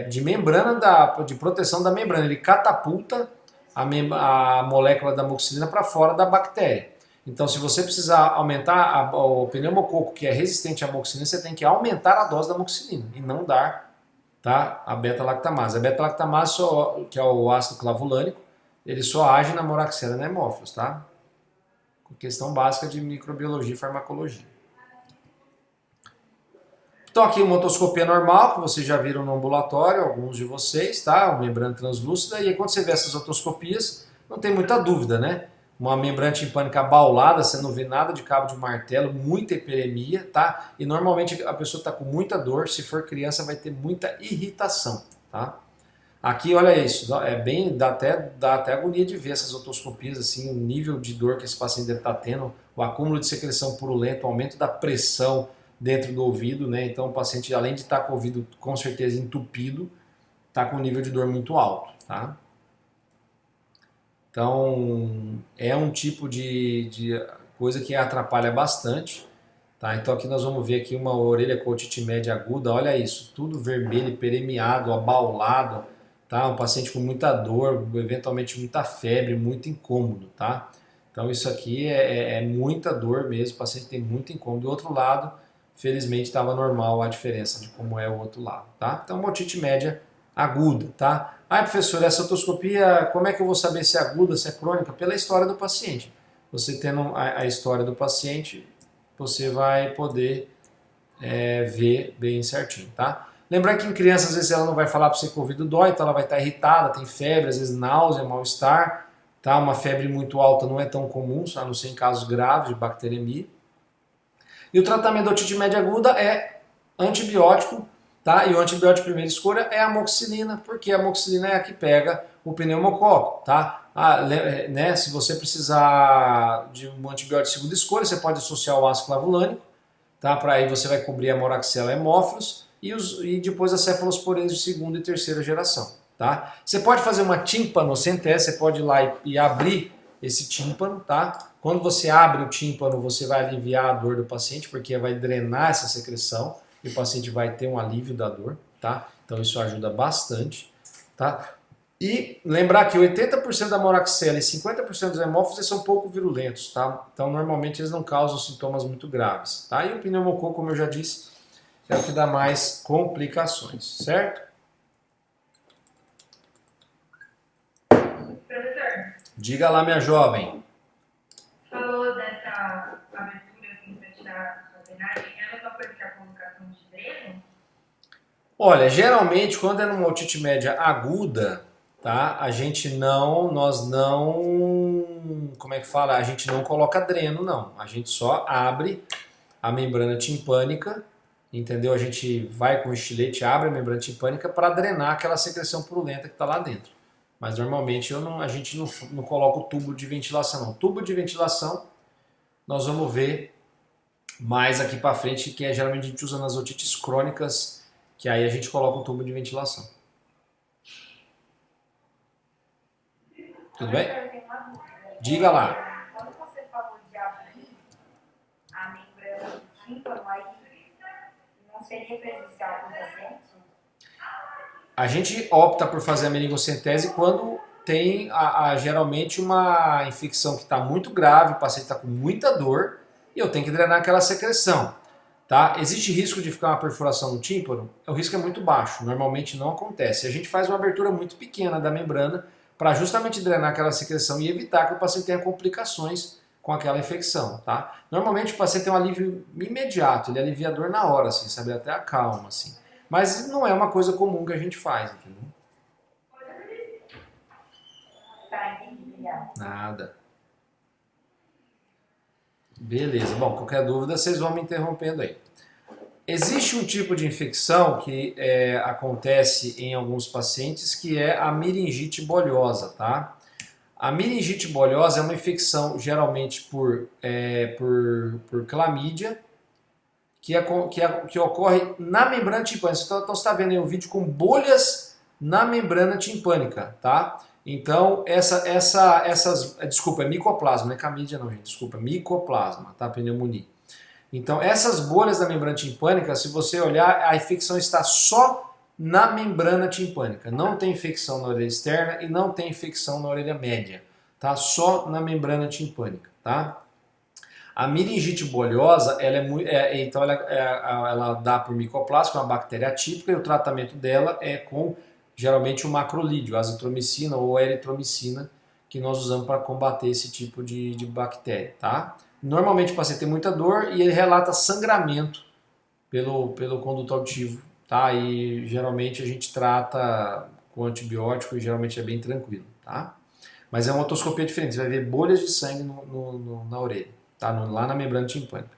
de membrana de proteção da membrana. Ele catapulta a molécula da amoxicilina para fora da bactéria. Então, se você precisar aumentar o pneumococo que é resistente à amoxicilina, você tem que aumentar a dose da amoxicilina e não dar, tá, a beta-lactamase. A beta-lactamase, que é o ácido clavulânico, ele só age na Moraxella e na Haemophilus, tá? Questão básica de microbiologia e farmacologia. Então aqui uma otoscopia normal, que vocês já viram no ambulatório, alguns de vocês, tá? Uma membrana translúcida, e aí quando você vê essas otoscopias, não tem muita dúvida, né? Uma membrana timpânica abaulada, você não vê nada de cabo de martelo, muita hiperemia, tá? E normalmente a pessoa está com muita dor, se for criança vai ter muita irritação, tá? Aqui, olha isso, dá até agonia de ver essas otoscopias, assim, o nível de dor que esse paciente deve estar tendo, o acúmulo de secreção purulenta, o aumento da pressão dentro do ouvido, né? Então o paciente, além de estar com o ouvido com certeza entupido, está com um nível de dor muito alto, tá? Então, é um tipo de coisa que atrapalha bastante, tá? Então aqui nós vamos ver aqui uma orelha com otite média aguda, olha isso, tudo vermelho, peremiado, abaulado, tá? Um paciente com muita dor, eventualmente muita febre, muito incômodo, tá? Então isso aqui é muita dor mesmo, o paciente tem muito incômodo. Do outro lado, felizmente estava normal a diferença de como é o outro lado, tá? Então, uma otite média aguda, tá? Ah, professor, essa otoscopia, como é que eu vou saber se é aguda, se é crônica? Pela história do paciente. Você tendo a história do paciente, você vai poder ver bem certinho, tá? Lembrando que em criança, às vezes, ela não vai falar para você que o ouvido dói, então ela vai estar irritada, tem febre, às vezes náusea, mal-estar, tá? Uma febre muito alta não é tão comum, a não ser em casos graves de bacteremia. E o tratamento da otite média aguda é antibiótico, tá? E o antibiótico de primeira escolha é a amoxicilina, porque a amoxicilina é a que pega o pneumococo, tá? Né, se você precisar de um antibiótico de segunda escolha, você pode associar o ácido clavulânico, tá? Para aí você vai cobrir a Moraxella hemófilos e depois a cefalosporina de segunda e terceira geração, tá? Você pode fazer uma timpanocentese, você pode ir lá e abrir esse tímpano, tá? Quando você abre o tímpano, você vai aliviar a dor do paciente, porque vai drenar essa secreção e o paciente vai ter um alívio da dor, tá? Então isso ajuda bastante, tá? E lembrar que 80% da Moraxella e 50% dos hemófilos são pouco virulentos, tá? Então normalmente eles não causam sintomas muito graves, tá? E o pneumococo, como eu já disse, é o que dá mais complicações, certo? Professor, Diga lá, minha jovem. falou dessa abertura assim para tirar a drenagem, ela só foi para a colocação de dreno? Olha, geralmente quando é numa otite média aguda, tá? Nós não, como é que fala? A gente não coloca dreno, não. A gente só abre a membrana timpânica, entendeu? A gente vai com o estilete, abre a membrana timpânica para drenar aquela secreção purulenta que está lá dentro. Mas normalmente a gente não coloca o tubo de ventilação, não. Tubo de ventilação nós vamos ver mais aqui para frente, que geralmente a gente usa nas otites crônicas, que aí a gente coloca o tubo de ventilação. Tudo bem? Eu tenho uma dúvida. Diga lá. Quando você falou de abrir a membrana do tímpano, aí não seria prejudicial para o paciente? A gente opta por fazer a meningocentese quando tem geralmente uma infecção que está muito grave, o paciente está com muita dor e eu tenho que drenar aquela secreção. Tá? Existe risco de ficar uma perfuração no tímpano? O risco é muito baixo, normalmente não acontece. A gente faz uma abertura muito pequena da membrana para justamente drenar aquela secreção e evitar que o paciente tenha complicações com aquela infecção. Tá? Normalmente o paciente tem um alívio imediato, ele alivia a dor na hora, assim, sabe? Até acalma. Assim. Mas não é uma coisa comum que a gente faz, entendeu? Tá, entendi. Obrigada. Nada. Beleza. Bom, qualquer dúvida vocês vão me interrompendo aí. Existe um tipo de infecção que acontece em alguns pacientes que é a meningite bolhosa, tá? A meningite bolhosa é uma infecção geralmente por clamídia que ocorre na membrana timpânica. Então você está vendo aí um vídeo com bolhas na membrana timpânica, tá? Então, desculpa, é micoplasma, não é clamídia não, gente, desculpa, micoplasma, tá? Pneumonia. Então, essas bolhas da membrana timpânica, se você olhar, a infecção está só na membrana timpânica. Não tem infecção na orelha externa e não tem infecção na orelha média, tá? Só na membrana timpânica, tá? A meningite bolhosa, ela dá por micoplasma, que é uma bactéria atípica, e o tratamento dela é com geralmente o macrolídeo, azitromicina ou eritromicina, que nós usamos para combater esse tipo de bactéria, tá? Normalmente o paciente tem muita dor e ele relata sangramento pelo conduto auditivo, tá? E geralmente a gente trata com antibiótico e geralmente é bem tranquilo, tá? Mas é uma otoscopia diferente, você vai ver bolhas de sangue na orelha, tá? Lá na membrana timpânica.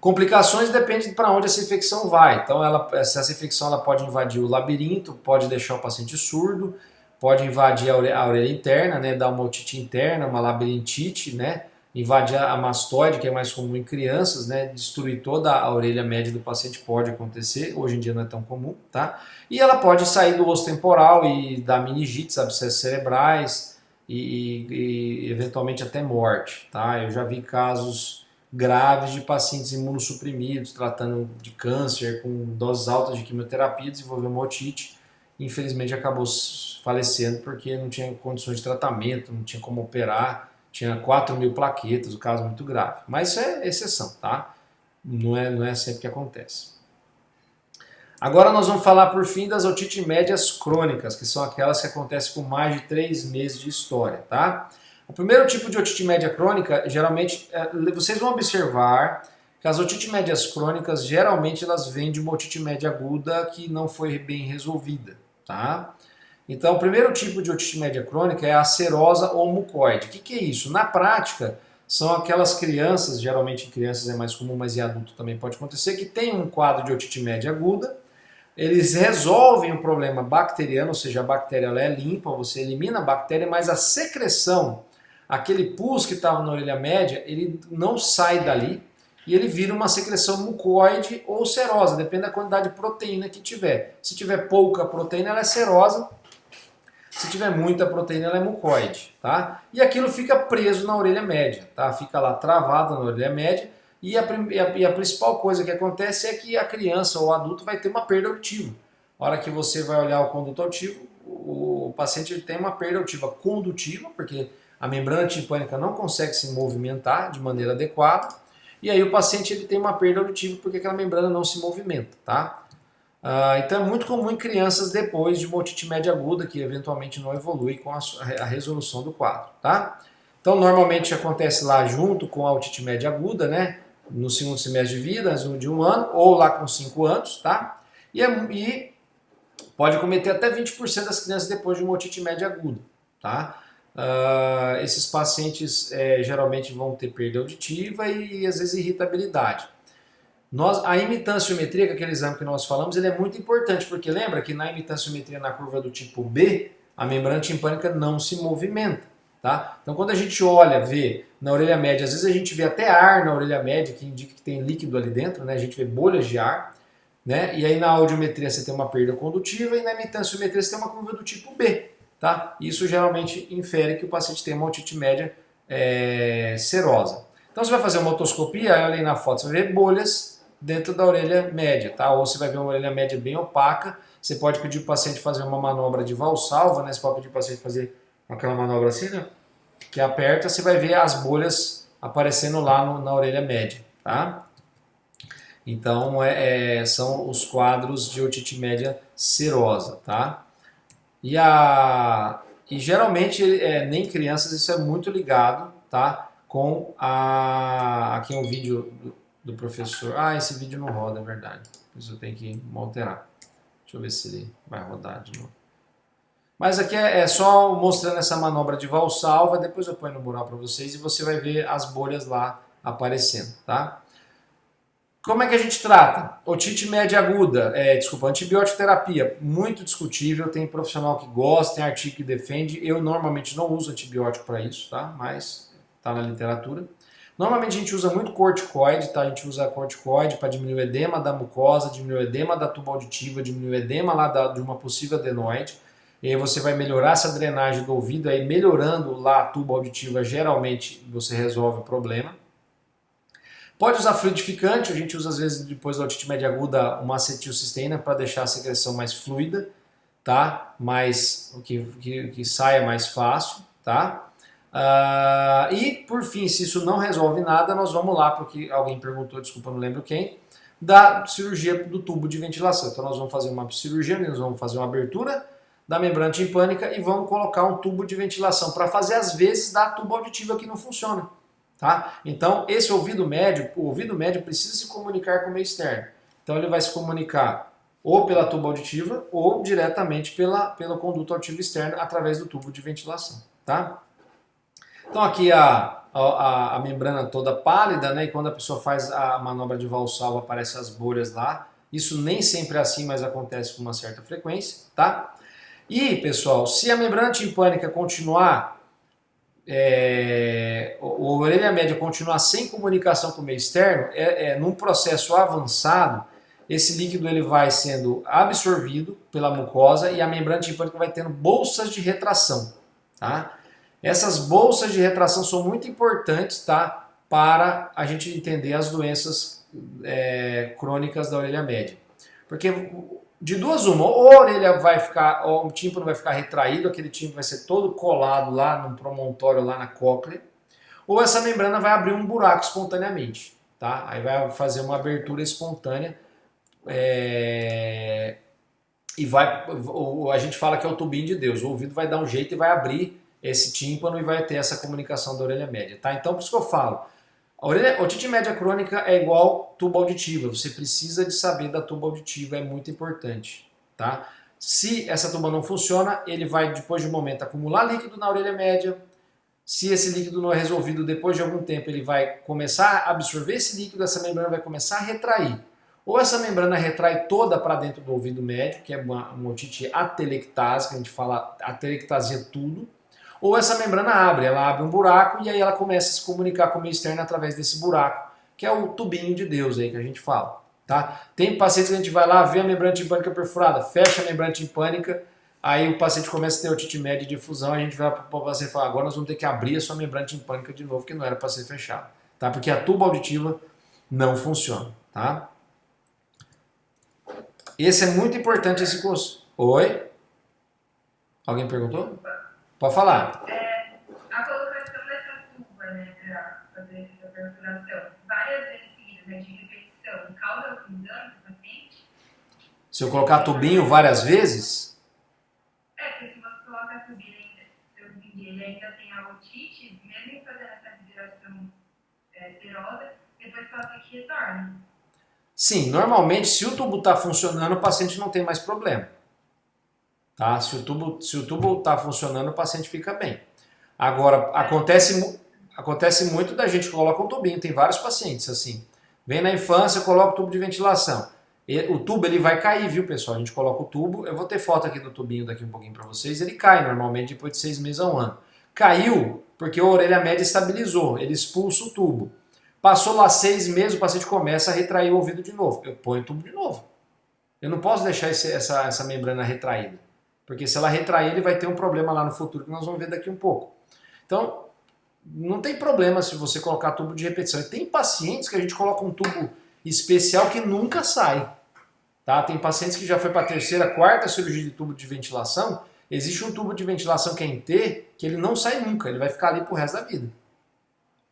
Complicações depende para onde essa infecção vai. Então, essa infecção ela pode invadir o labirinto, pode deixar o paciente surdo, pode invadir a orelha interna, né, dar uma otite interna, uma labirintite, né, invadir a mastoide, que é mais comum em crianças, né, destruir toda a orelha média do paciente pode acontecer, hoje em dia não é tão comum, tá? E ela pode sair do osso temporal e dar meningites, abscessos cerebrais e eventualmente até morte, tá? Eu já vi casos graves de pacientes imunossuprimidos, tratando de câncer, com doses altas de quimioterapia, desenvolveu uma otite, infelizmente acabou falecendo porque não tinha condições de tratamento, não tinha como operar, tinha 4.000 plaquetas, o caso muito grave. Mas isso é exceção, tá? não é sempre que acontece. Agora nós vamos falar por fim das otites médias crônicas, que são aquelas que acontecem com mais de 3 meses de história, tá? O primeiro tipo de otite média crônica, geralmente, vocês vão observar que as otites médias crônicas, geralmente elas vêm de uma otite média aguda que não foi bem resolvida, tá? Então, o primeiro tipo de otite média crônica é a serosa ou mucoide. O que é isso? Na prática, são aquelas crianças, geralmente em crianças é mais comum, mas em adulto também pode acontecer, que tem um quadro de otite média aguda. Eles resolvem o problema bacteriano, ou seja, a bactéria ela é limpa, você elimina a bactéria, mas a secreção, aquele pus que estava na orelha média, ele não sai dali e ele vira uma secreção mucoide ou serosa, depende da quantidade de proteína que tiver. Se tiver pouca proteína, ela é serosa, se tiver muita proteína, ela é mucoide, tá? E aquilo fica preso na orelha média, tá? Fica lá travado na orelha média. E a principal coisa que acontece é que a criança ou o adulto vai ter uma perda auditiva. Na hora que você vai olhar o conduto auditivo, o paciente ele tem uma perda auditiva condutiva, porque a membrana timpânica não consegue se movimentar de maneira adequada, e aí o paciente ele tem uma perda auditiva porque aquela membrana não se movimenta, tá? Então é muito comum em crianças depois de uma otite média aguda, que eventualmente não evolui com a resolução do quadro, tá? Então normalmente acontece lá junto com a otite média aguda, né? No segundo semestre de vida, de 1 ano, ou lá com 5 anos, tá? E pode cometer até 20% das crianças depois de uma otite média aguda, tá? Esses pacientes geralmente vão ter perda auditiva e às vezes irritabilidade. A imitanciometria, que é aquele exame que nós falamos, ele é muito importante, porque lembra que na imitanciometria na curva do tipo B, a membrana timpânica não se movimenta. Tá? Então quando a gente olha, vê na orelha média, às vezes a gente vê até ar na orelha média, que indica que tem líquido ali dentro, né? A gente vê bolhas de ar, né? E aí na audiometria você tem uma perda condutiva e na imitanciometria você tem uma curva do tipo B. Tá? Isso geralmente infere que o paciente tem uma otite média serosa. Então você vai fazer uma otoscopia, olha aí na foto, você vai ver bolhas dentro da orelha média, tá? Ou você vai ver uma orelha média bem opaca, você pode pedir para o paciente fazer uma manobra de valsalva, né? Você pode pedir para o paciente fazer aquela manobra assim, né? Que aperta, você vai ver as bolhas aparecendo lá na orelha média, tá? Então, são os quadros de otite média serosa, tá? E geralmente, nem crianças, isso é muito ligado, tá? Com aqui é um vídeo do professor. Esse vídeo não roda, é verdade. Isso eu tenho que alterar. Deixa eu ver se ele vai rodar de novo. Mas aqui é só mostrando essa manobra de valsalva, depois eu ponho no mural para vocês e você vai ver as bolhas lá aparecendo, tá? Como é que a gente trata? Otite média aguda, antibiótico terapia, muito discutível, tem profissional que gosta, tem artigo que defende, eu normalmente não uso antibiótico para isso, tá? Mas tá na literatura. Normalmente a gente usa muito corticoide, tá? A gente usa corticoide para diminuir o edema da mucosa, diminuir o edema da tuba auditiva, diminuir o edema lá de uma possível adenoide. E aí você vai melhorar essa drenagem do ouvido, aí melhorando lá a tuba auditiva, geralmente você resolve o problema. Pode usar fluidificante, a gente usa às vezes depois da otite média aguda uma acetilcisteína para deixar a secreção mais fluida, tá? Que saia mais fácil, tá? E por fim, se isso não resolve nada, nós vamos lá, porque alguém perguntou, desculpa, não lembro quem, da cirurgia do tubo de ventilação. Então nós vamos fazer uma cirurgia, nós vamos fazer uma abertura da membrana timpânica e vamos colocar um tubo de ventilação para fazer as vezes da tuba auditiva que não funciona. Tá? Então esse ouvido médio, o ouvido médio precisa se comunicar com o meio externo. Então ele vai se comunicar ou pela tuba auditiva ou diretamente pelo conduto auditivo externo através do tubo de ventilação. Tá? Então aqui a membrana toda pálida, né? E quando a pessoa faz a manobra de valsalva aparecem as bolhas lá. Isso nem sempre é assim, mas acontece com uma certa frequência. Tá? E pessoal, se a membrana timpânica continuar, a orelha média continuar sem comunicação com o meio externo, num processo avançado, esse líquido ele vai sendo absorvido pela mucosa e a membrana timpânica vai tendo bolsas de retração. Tá? Essas bolsas de retração são muito importantes, tá? Para a gente entender as doenças crônicas da orelha média. Porque de duas uma, ou a orelha vai ficar, ou o tímpano vai ficar retraído, aquele tímpano vai ser todo colado lá no promontório, lá na cóclea, ou essa membrana vai abrir um buraco espontaneamente. tá? Aí vai fazer uma abertura espontânea e a gente fala que é o tubinho de Deus. O ouvido vai dar um jeito e vai abrir esse tímpano e vai ter essa comunicação da orelha média, tá? Então, por isso que eu falo, a otite média crônica é igual tuba auditiva. Você precisa de saber da tuba auditiva, é muito importante, tá? Se essa tuba não funciona, ele vai, depois de um momento, acumular líquido na orelha média. Se esse líquido não é resolvido, depois de algum tempo, ele vai começar a absorver esse líquido, essa membrana vai começar a retrair. Ou essa membrana retrai toda para dentro do ouvido médio, que é uma otite atelectásica, a gente fala atelectasia tudo. Ou essa membrana abre, ela abre um buraco e aí ela começa a se comunicar com o meio externo através desse buraco, que é o tubinho de Deus aí que a gente fala. Tá? Tem pacientes que a gente vai lá, vê a membrana timpânica perfurada, fecha a membrana timpânica, aí o paciente começa a ter otite média de difusão, a gente vai para o paciente e fala, agora nós vamos ter que abrir a sua membrana timpânica de novo, que não era para ser fechada. Tá? Porque a tuba auditiva não funciona. Tá? Esse é muito importante, esse curso. Oi? Alguém perguntou? Pode falar. A colocação dessa tuba, né, para fazer essa perfuração, várias vezes seguidas, né, de repetição, causa algum dano para o paciente? Se eu colocar tubinho várias vezes? Porque se você coloca a tubinha, ele ainda tem a otite, mesmo em fazendo essa vibração serosa, depois pode ser que retorne. Sim, normalmente, se o tubo está funcionando, o paciente não tem mais problema. Tá? Se o tubo está funcionando, o paciente fica bem. Agora, acontece muito da gente coloca um tubinho, tem vários pacientes assim. Vem na infância, coloca o tubo de ventilação. O tubo ele vai cair, viu, pessoal? A gente coloca o tubo, eu vou ter foto aqui do tubinho daqui um pouquinho para vocês, ele cai normalmente depois de 6 meses a 1 ano. Caiu porque a orelha média estabilizou, ele expulsa o tubo. Passou lá 6 meses, o paciente começa a retrair o ouvido de novo. Eu ponho o tubo de novo. Eu não posso deixar essa membrana retraída. Porque se ela retrair, ele vai ter um problema lá no futuro, que nós vamos ver daqui um pouco. Então, não tem problema se você colocar tubo de repetição. E tem pacientes que a gente coloca um tubo especial que nunca sai. Tá? Tem pacientes que já foi para a terceira, quarta cirurgia de tubo de ventilação. Existe um tubo de ventilação que é em T, que ele não sai nunca, ele vai ficar ali pro resto da vida.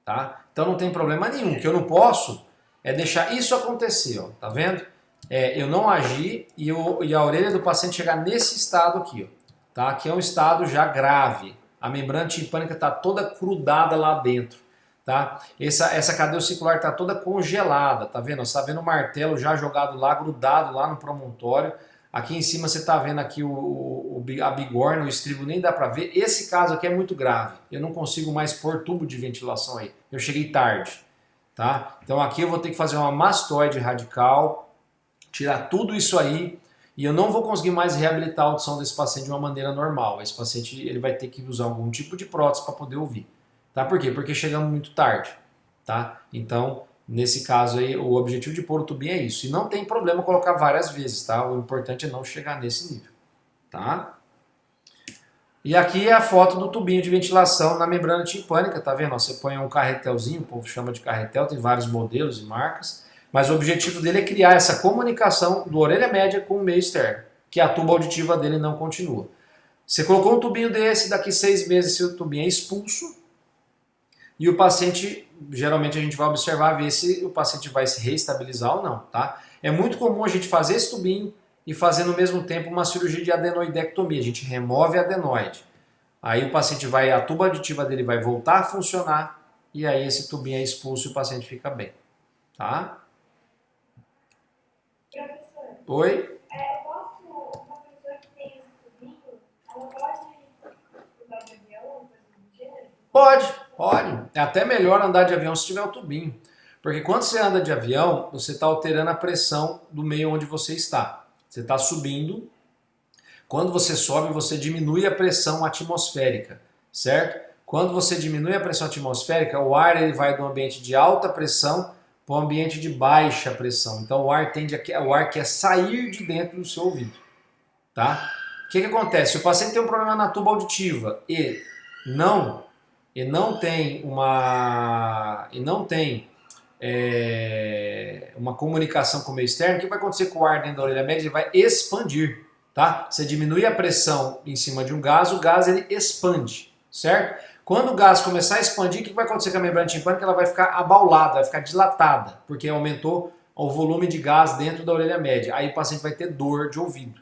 Tá? Então não tem problema nenhum. O que eu não posso é deixar isso acontecer. Ó. Tá vendo? Eu não agir e a orelha do paciente chegar nesse estado aqui, ó, tá? Que é um estado já grave. A membrana timpânica está toda grudada lá dentro, tá? Essa cadeia ossicular está toda congelada, tá vendo? Você está vendo o martelo já jogado lá, grudado lá no promontório. Aqui em cima você está vendo aqui a bigorna, o estribo, nem dá para ver. Esse caso aqui é muito grave. Eu não consigo mais pôr tubo de ventilação aí. Eu cheguei tarde, tá? Então aqui eu vou ter que fazer uma mastoide radical, tirar tudo isso aí, e eu não vou conseguir mais reabilitar a audição desse paciente de uma maneira normal. Esse paciente ele vai ter que usar algum tipo de prótese para poder ouvir. Tá? Por quê? Porque chegamos muito tarde. Tá? Então, nesse caso aí, o objetivo de pôr o tubinho é isso. E não tem problema colocar várias vezes, tá? O importante é não chegar nesse nível. Tá? E aqui é a foto do tubinho de ventilação na membrana timpânica, tá vendo? Você põe um carretelzinho, o povo chama de carretel, tem vários modelos e marcas. Mas o objetivo dele é criar essa comunicação do orelha média com o meio externo, que a tuba auditiva dele não continua. Você colocou um tubinho desse, daqui 6 meses esse tubinho é expulso, e o paciente, geralmente a gente vai observar, ver se o paciente vai se reestabilizar ou não. Tá? É muito comum a gente fazer esse tubinho e fazer no mesmo tempo uma cirurgia de adenoidectomia, a gente remove a adenoide. Aí o paciente a tuba auditiva dele vai voltar a funcionar, e aí esse tubinho é expulso e o paciente fica bem. Tá? Professor, Oi? uma pessoa que tem esse tubinho, ela pode andar de avião, coisa do gênero? Pode. É até melhor andar de avião se tiver o tubinho. Porque quando você anda de avião, você está alterando a pressão do meio onde você está. Você está subindo. Quando você sobe, você diminui a pressão atmosférica, certo? Quando você diminui a pressão atmosférica, o ar ele vai do ambiente de alta pressão para um ambiente de baixa pressão. Então o ar quer sair de dentro do seu ouvido. Tá? O que acontece? Se o paciente tem um problema na tuba auditiva e não tem uma comunicação com o meio externo, o que vai acontecer com o ar dentro da orelha média? Ele vai expandir. Tá? Você diminui a pressão em cima de um gás, o gás ele expande. Certo? Quando o gás começar a expandir, o que vai acontecer com a membrana timpânica? Ela vai ficar abaulada, vai ficar dilatada, porque aumentou o volume de gás dentro da orelha média. Aí o paciente vai ter dor de ouvido,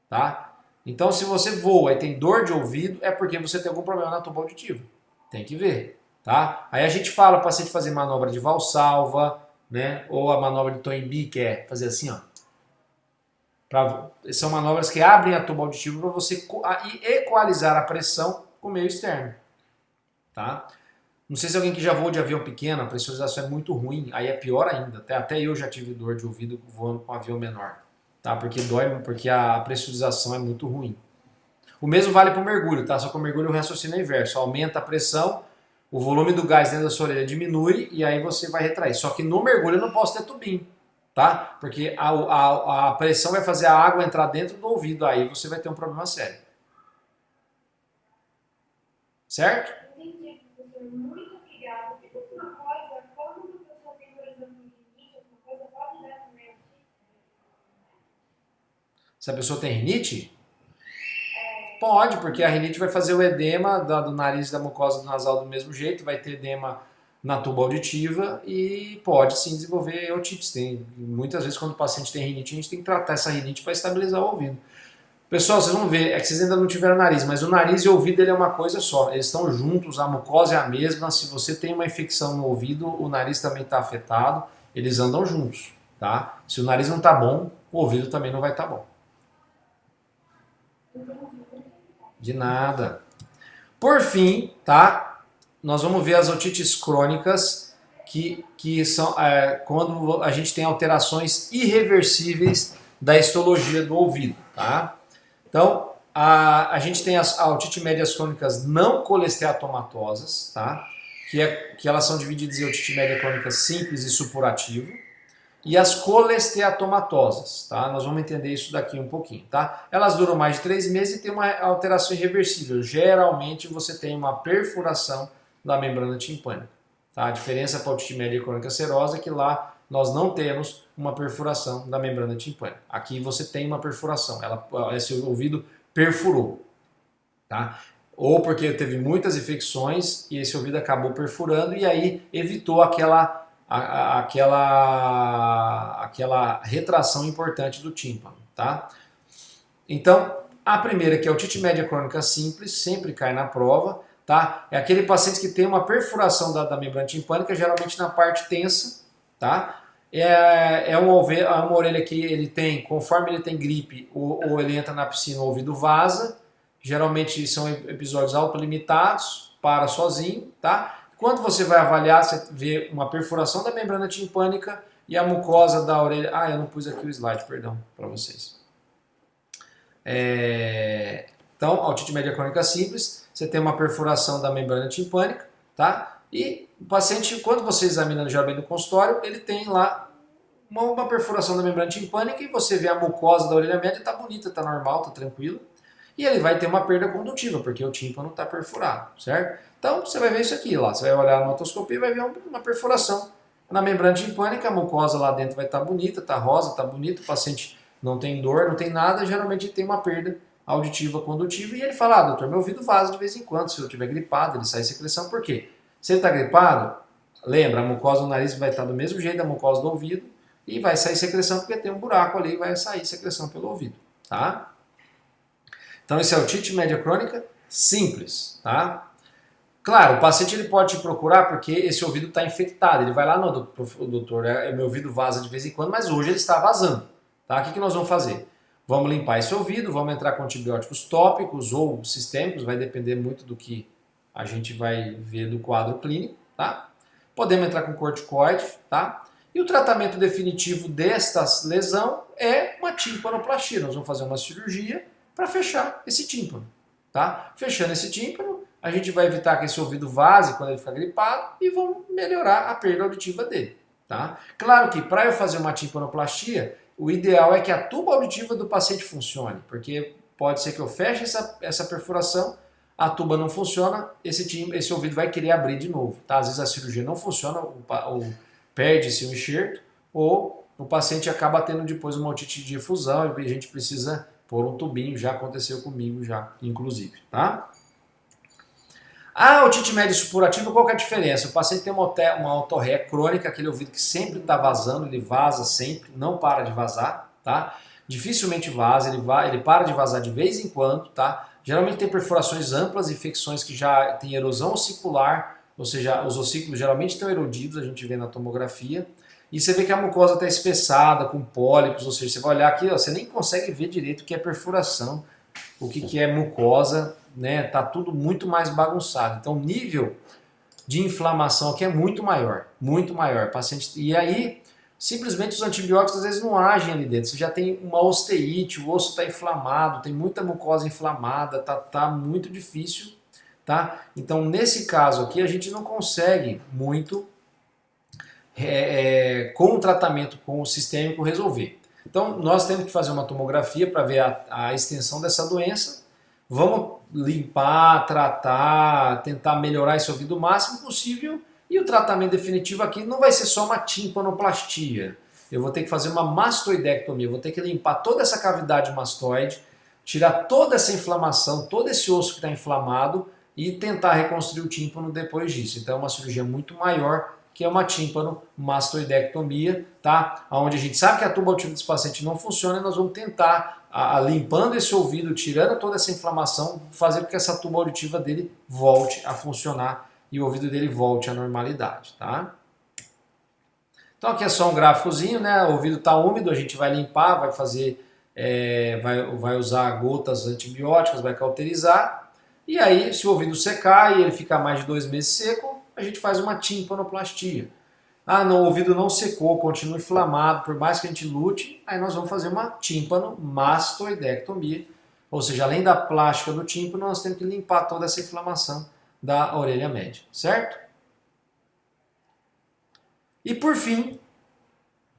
tá? Então, se você voa e tem dor de ouvido, é porque você tem algum problema na tuba auditiva. Tem que ver, tá? Aí a gente fala para o paciente fazer manobra de valsalva, né? Ou a manobra de Toynbee, que é fazer assim, ó. São manobras que abrem a tuba auditiva para você equalizar a pressão com o meio externo, tá? Não sei se alguém que já voou de avião pequeno, a pressurização é muito ruim, aí é pior ainda. Até eu já tive dor de ouvido voando com um avião menor, tá? Porque dói, porque a pressurização é muito ruim. O mesmo vale para o mergulho, tá? Só que o mergulho o raciocínio é inverso, aumenta a pressão, o volume do gás dentro da sua orelha diminui e aí você vai retrair. Só que no mergulho eu não posso ter tubinho, tá? Porque a pressão vai fazer a água entrar dentro do ouvido, aí você vai ter um problema sério. Certo? Entendi, professor. Muito obrigada. Fica uma coisa, quando a pessoa tem, por exemplo, rinite, alguma coisa, pode dar também aqui? Se a pessoa tem rinite? Pode, porque a rinite vai fazer o edema do nariz e da mucosa nasal do mesmo jeito, vai ter edema na tuba auditiva e pode sim desenvolver otites. Muitas vezes quando o paciente tem rinite, a gente tem que tratar essa rinite para estabilizar o ouvido. Pessoal, vocês vão ver, é que vocês ainda não tiveram nariz, mas o nariz e o ouvido ele é uma coisa só, eles estão juntos, a mucosa é a mesma, se você tem uma infecção no ouvido, o nariz também está afetado, eles andam juntos, tá? Se o nariz não está bom, o ouvido também não vai estar bom. De nada. Por fim, tá? Nós vamos ver as otites crônicas, que são quando a gente tem alterações irreversíveis da histologia do ouvido, tá? Então, a gente tem as otite médias crônicas não colesteatomatosas, tá? Que elas são divididas em otite média crônica simples e supurativa, e as colesteatomatosas, tá? Nós vamos entender isso daqui um pouquinho, tá? Elas duram mais de 3 meses e tem uma alteração irreversível. Geralmente você tem uma perfuração da membrana timpânica, tá? A diferença para a otite média crônica serosa é que lá nós não temos uma perfuração da membrana timpânica. Aqui você tem uma perfuração, esse ouvido perfurou, tá? Ou porque teve muitas infecções e esse ouvido acabou perfurando e aí evitou aquela retração importante do tímpano, tá? Então, a primeira, que é a otite média crônica simples, sempre cai na prova, tá? É aquele paciente que tem uma perfuração da membrana timpânica, geralmente na parte tensa, tá? É uma orelha que ele tem, conforme ele tem gripe ou ele entra na piscina, o ouvido vaza, geralmente são episódios autolimitados, para sozinho, tá? Quando você vai avaliar, você vê uma perfuração da membrana timpânica e a mucosa da orelha. Ah, eu não pus aqui o slide, perdão, para vocês. Então, a otite média crônica simples, você tem uma perfuração da membrana timpânica, tá? E o paciente, quando você examina já bem no consultório, ele tem lá uma perfuração da membrana timpânica e você vê a mucosa da orelha média, tá bonita, tá normal, tá tranquilo. E ele vai ter uma perda condutiva, porque o tímpano está perfurado, certo? Então, você vai ver isso aqui, lá. Você vai olhar na otoscopia e vai ver uma perfuração na membrana timpânica, a mucosa lá dentro vai estar bonita, está rosa, está bonito, o paciente não tem dor, não tem nada, geralmente tem uma perda auditiva condutiva, e ele fala, doutor, meu ouvido vaza de vez em quando, se eu estiver gripado, ele sai secreção, por quê? Se ele está gripado, lembra, a mucosa do nariz vai estar do mesmo jeito da mucosa do ouvido, e vai sair secreção porque tem um buraco ali e vai sair secreção pelo ouvido, tá? Então, esse é a otite média crônica simples, tá? Claro, o paciente ele pode te procurar porque esse ouvido está infectado. Ele vai lá, no doutor, meu ouvido vaza de vez em quando, mas hoje ele está vazando, tá? O que nós vamos fazer? Vamos limpar esse ouvido, vamos entrar com antibióticos tópicos ou sistêmicos, vai depender muito do que a gente vai ver do quadro clínico, tá? Podemos entrar com corticoide, tá? E o tratamento definitivo desta lesão é uma timpanoplastia. Nós vamos fazer uma cirurgia para fechar esse tímpano, tá? Fechando esse tímpano, a gente vai evitar que esse ouvido vaze quando ele ficar gripado e vamos melhorar a perda auditiva dele, tá? Claro que para eu fazer uma timpanoplastia, o ideal é que a tuba auditiva do paciente funcione, porque pode ser que eu feche essa perfuração, a tuba não funciona, esse ouvido vai querer abrir de novo, tá? Às vezes a cirurgia não funciona, ou perde-se o enxerto, ou o paciente acaba tendo depois uma otite de efusão e a gente precisa pôr um tubinho, já aconteceu comigo já, inclusive, tá? A otite média supurativa, qual que é a diferença? O paciente tem uma otorreia crônica, aquele ouvido que sempre está vazando, ele vaza sempre, não para de vazar, tá? Dificilmente vaza, ele para de vazar de vez em quando, tá? Geralmente tem perfurações amplas, infecções que já tem erosão ossicular, ou seja, os ossículos geralmente estão erodidos, a gente vê na tomografia. E você vê que a mucosa está espessada, com pólipos, ou seja, você vai olhar aqui, ó, você nem consegue ver direito o que é perfuração, o que é mucosa, né? Tá tudo muito mais bagunçado. Então o nível de inflamação aqui é muito maior, paciente. E aí, simplesmente os antibióticos às vezes não agem ali dentro. Você já tem uma osteite, o osso está inflamado, tem muita mucosa inflamada, tá muito difícil, tá? Então nesse caso aqui a gente não consegue muito com o tratamento com o sistêmico resolver. Então nós temos que fazer uma tomografia para ver a extensão dessa doença. Vamos limpar, tratar, tentar melhorar esse ouvido o máximo possível. E o tratamento definitivo aqui não vai ser só uma timpanoplastia. Eu vou ter que fazer uma mastoidectomia, vou ter que limpar toda essa cavidade mastoide, tirar toda essa inflamação, todo esse osso que está inflamado e tentar reconstruir o tímpano depois disso. Então é uma cirurgia muito maior, que é uma tímpanomastoidectomia, tá? Onde a gente sabe que a tuba auditiva desse paciente não funciona e nós vamos tentar, limpando esse ouvido, tirando toda essa inflamação, fazer com que essa tuba auditiva dele volte a funcionar e o ouvido dele volte à normalidade, tá? Então aqui é só um gráficozinho, né? O ouvido está úmido, a gente vai limpar, vai fazer, vai usar gotas antibióticas, vai cauterizar. E aí, se o ouvido secar e ele ficar mais de 2 meses seco, a gente faz uma timpanoplastia. Ah, não, o ouvido não secou, continua inflamado, por mais que a gente lute, aí nós vamos fazer uma tímpanomastoidectomia. Ou seja, além da plástica do tímpano, nós temos que limpar toda essa inflamação da orelha média, certo? E por fim,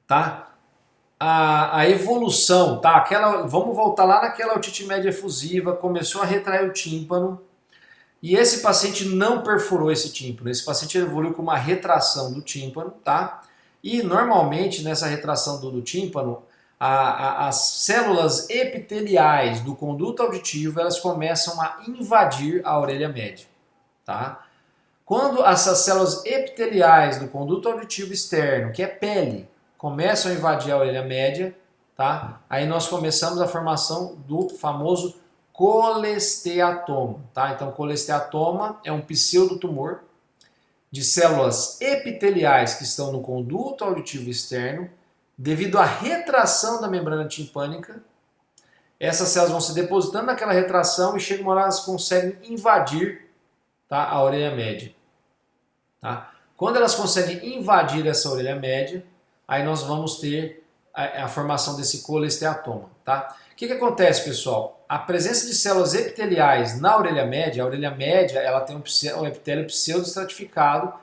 tá? A evolução, tá? Vamos voltar lá naquela otite média efusiva, começou a retrair o tímpano, e esse paciente não perfurou esse tímpano, esse paciente evoluiu com uma retração do tímpano, tá? E normalmente nessa retração do tímpano, as células epiteliais do conduto auditivo, elas começam a invadir a orelha média, tá? Quando essas células epiteliais do conduto auditivo externo, que é pele, começam a invadir a orelha média, tá? Aí nós começamos a formação do famoso colesteatoma, tá? Então, colesteatoma é um pseudotumor de células epiteliais que estão no conduto auditivo externo. Devido à retração da membrana timpânica, essas células vão se depositando naquela retração e chega uma hora elas conseguem invadir, tá, a orelha média. Tá? Quando elas conseguem invadir essa orelha média, aí nós vamos ter a formação desse colesteatoma, tá? O que acontece, pessoal? A presença de células epiteliais na orelha média, ela tem um epitélio pseudoestratificado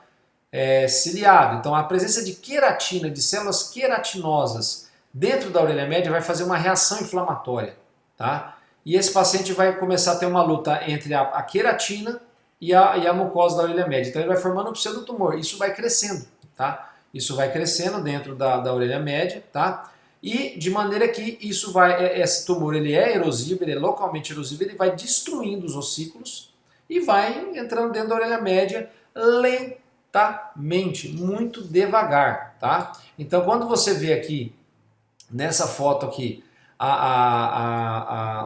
ciliado. Então a presença de queratina, de células queratinosas dentro da orelha média vai fazer uma reação inflamatória, tá? E esse paciente vai começar a ter uma luta entre a queratina e a mucosa da orelha média. Então ele vai formando um pseudotumor. Isso vai crescendo, tá? Isso vai crescendo dentro da orelha média, tá? E de maneira que esse tumor ele é erosivo, ele é localmente erosivo, ele vai destruindo os ossículos e vai entrando dentro da orelha média lentamente, muito devagar, tá? Então quando você vê aqui, nessa foto aqui,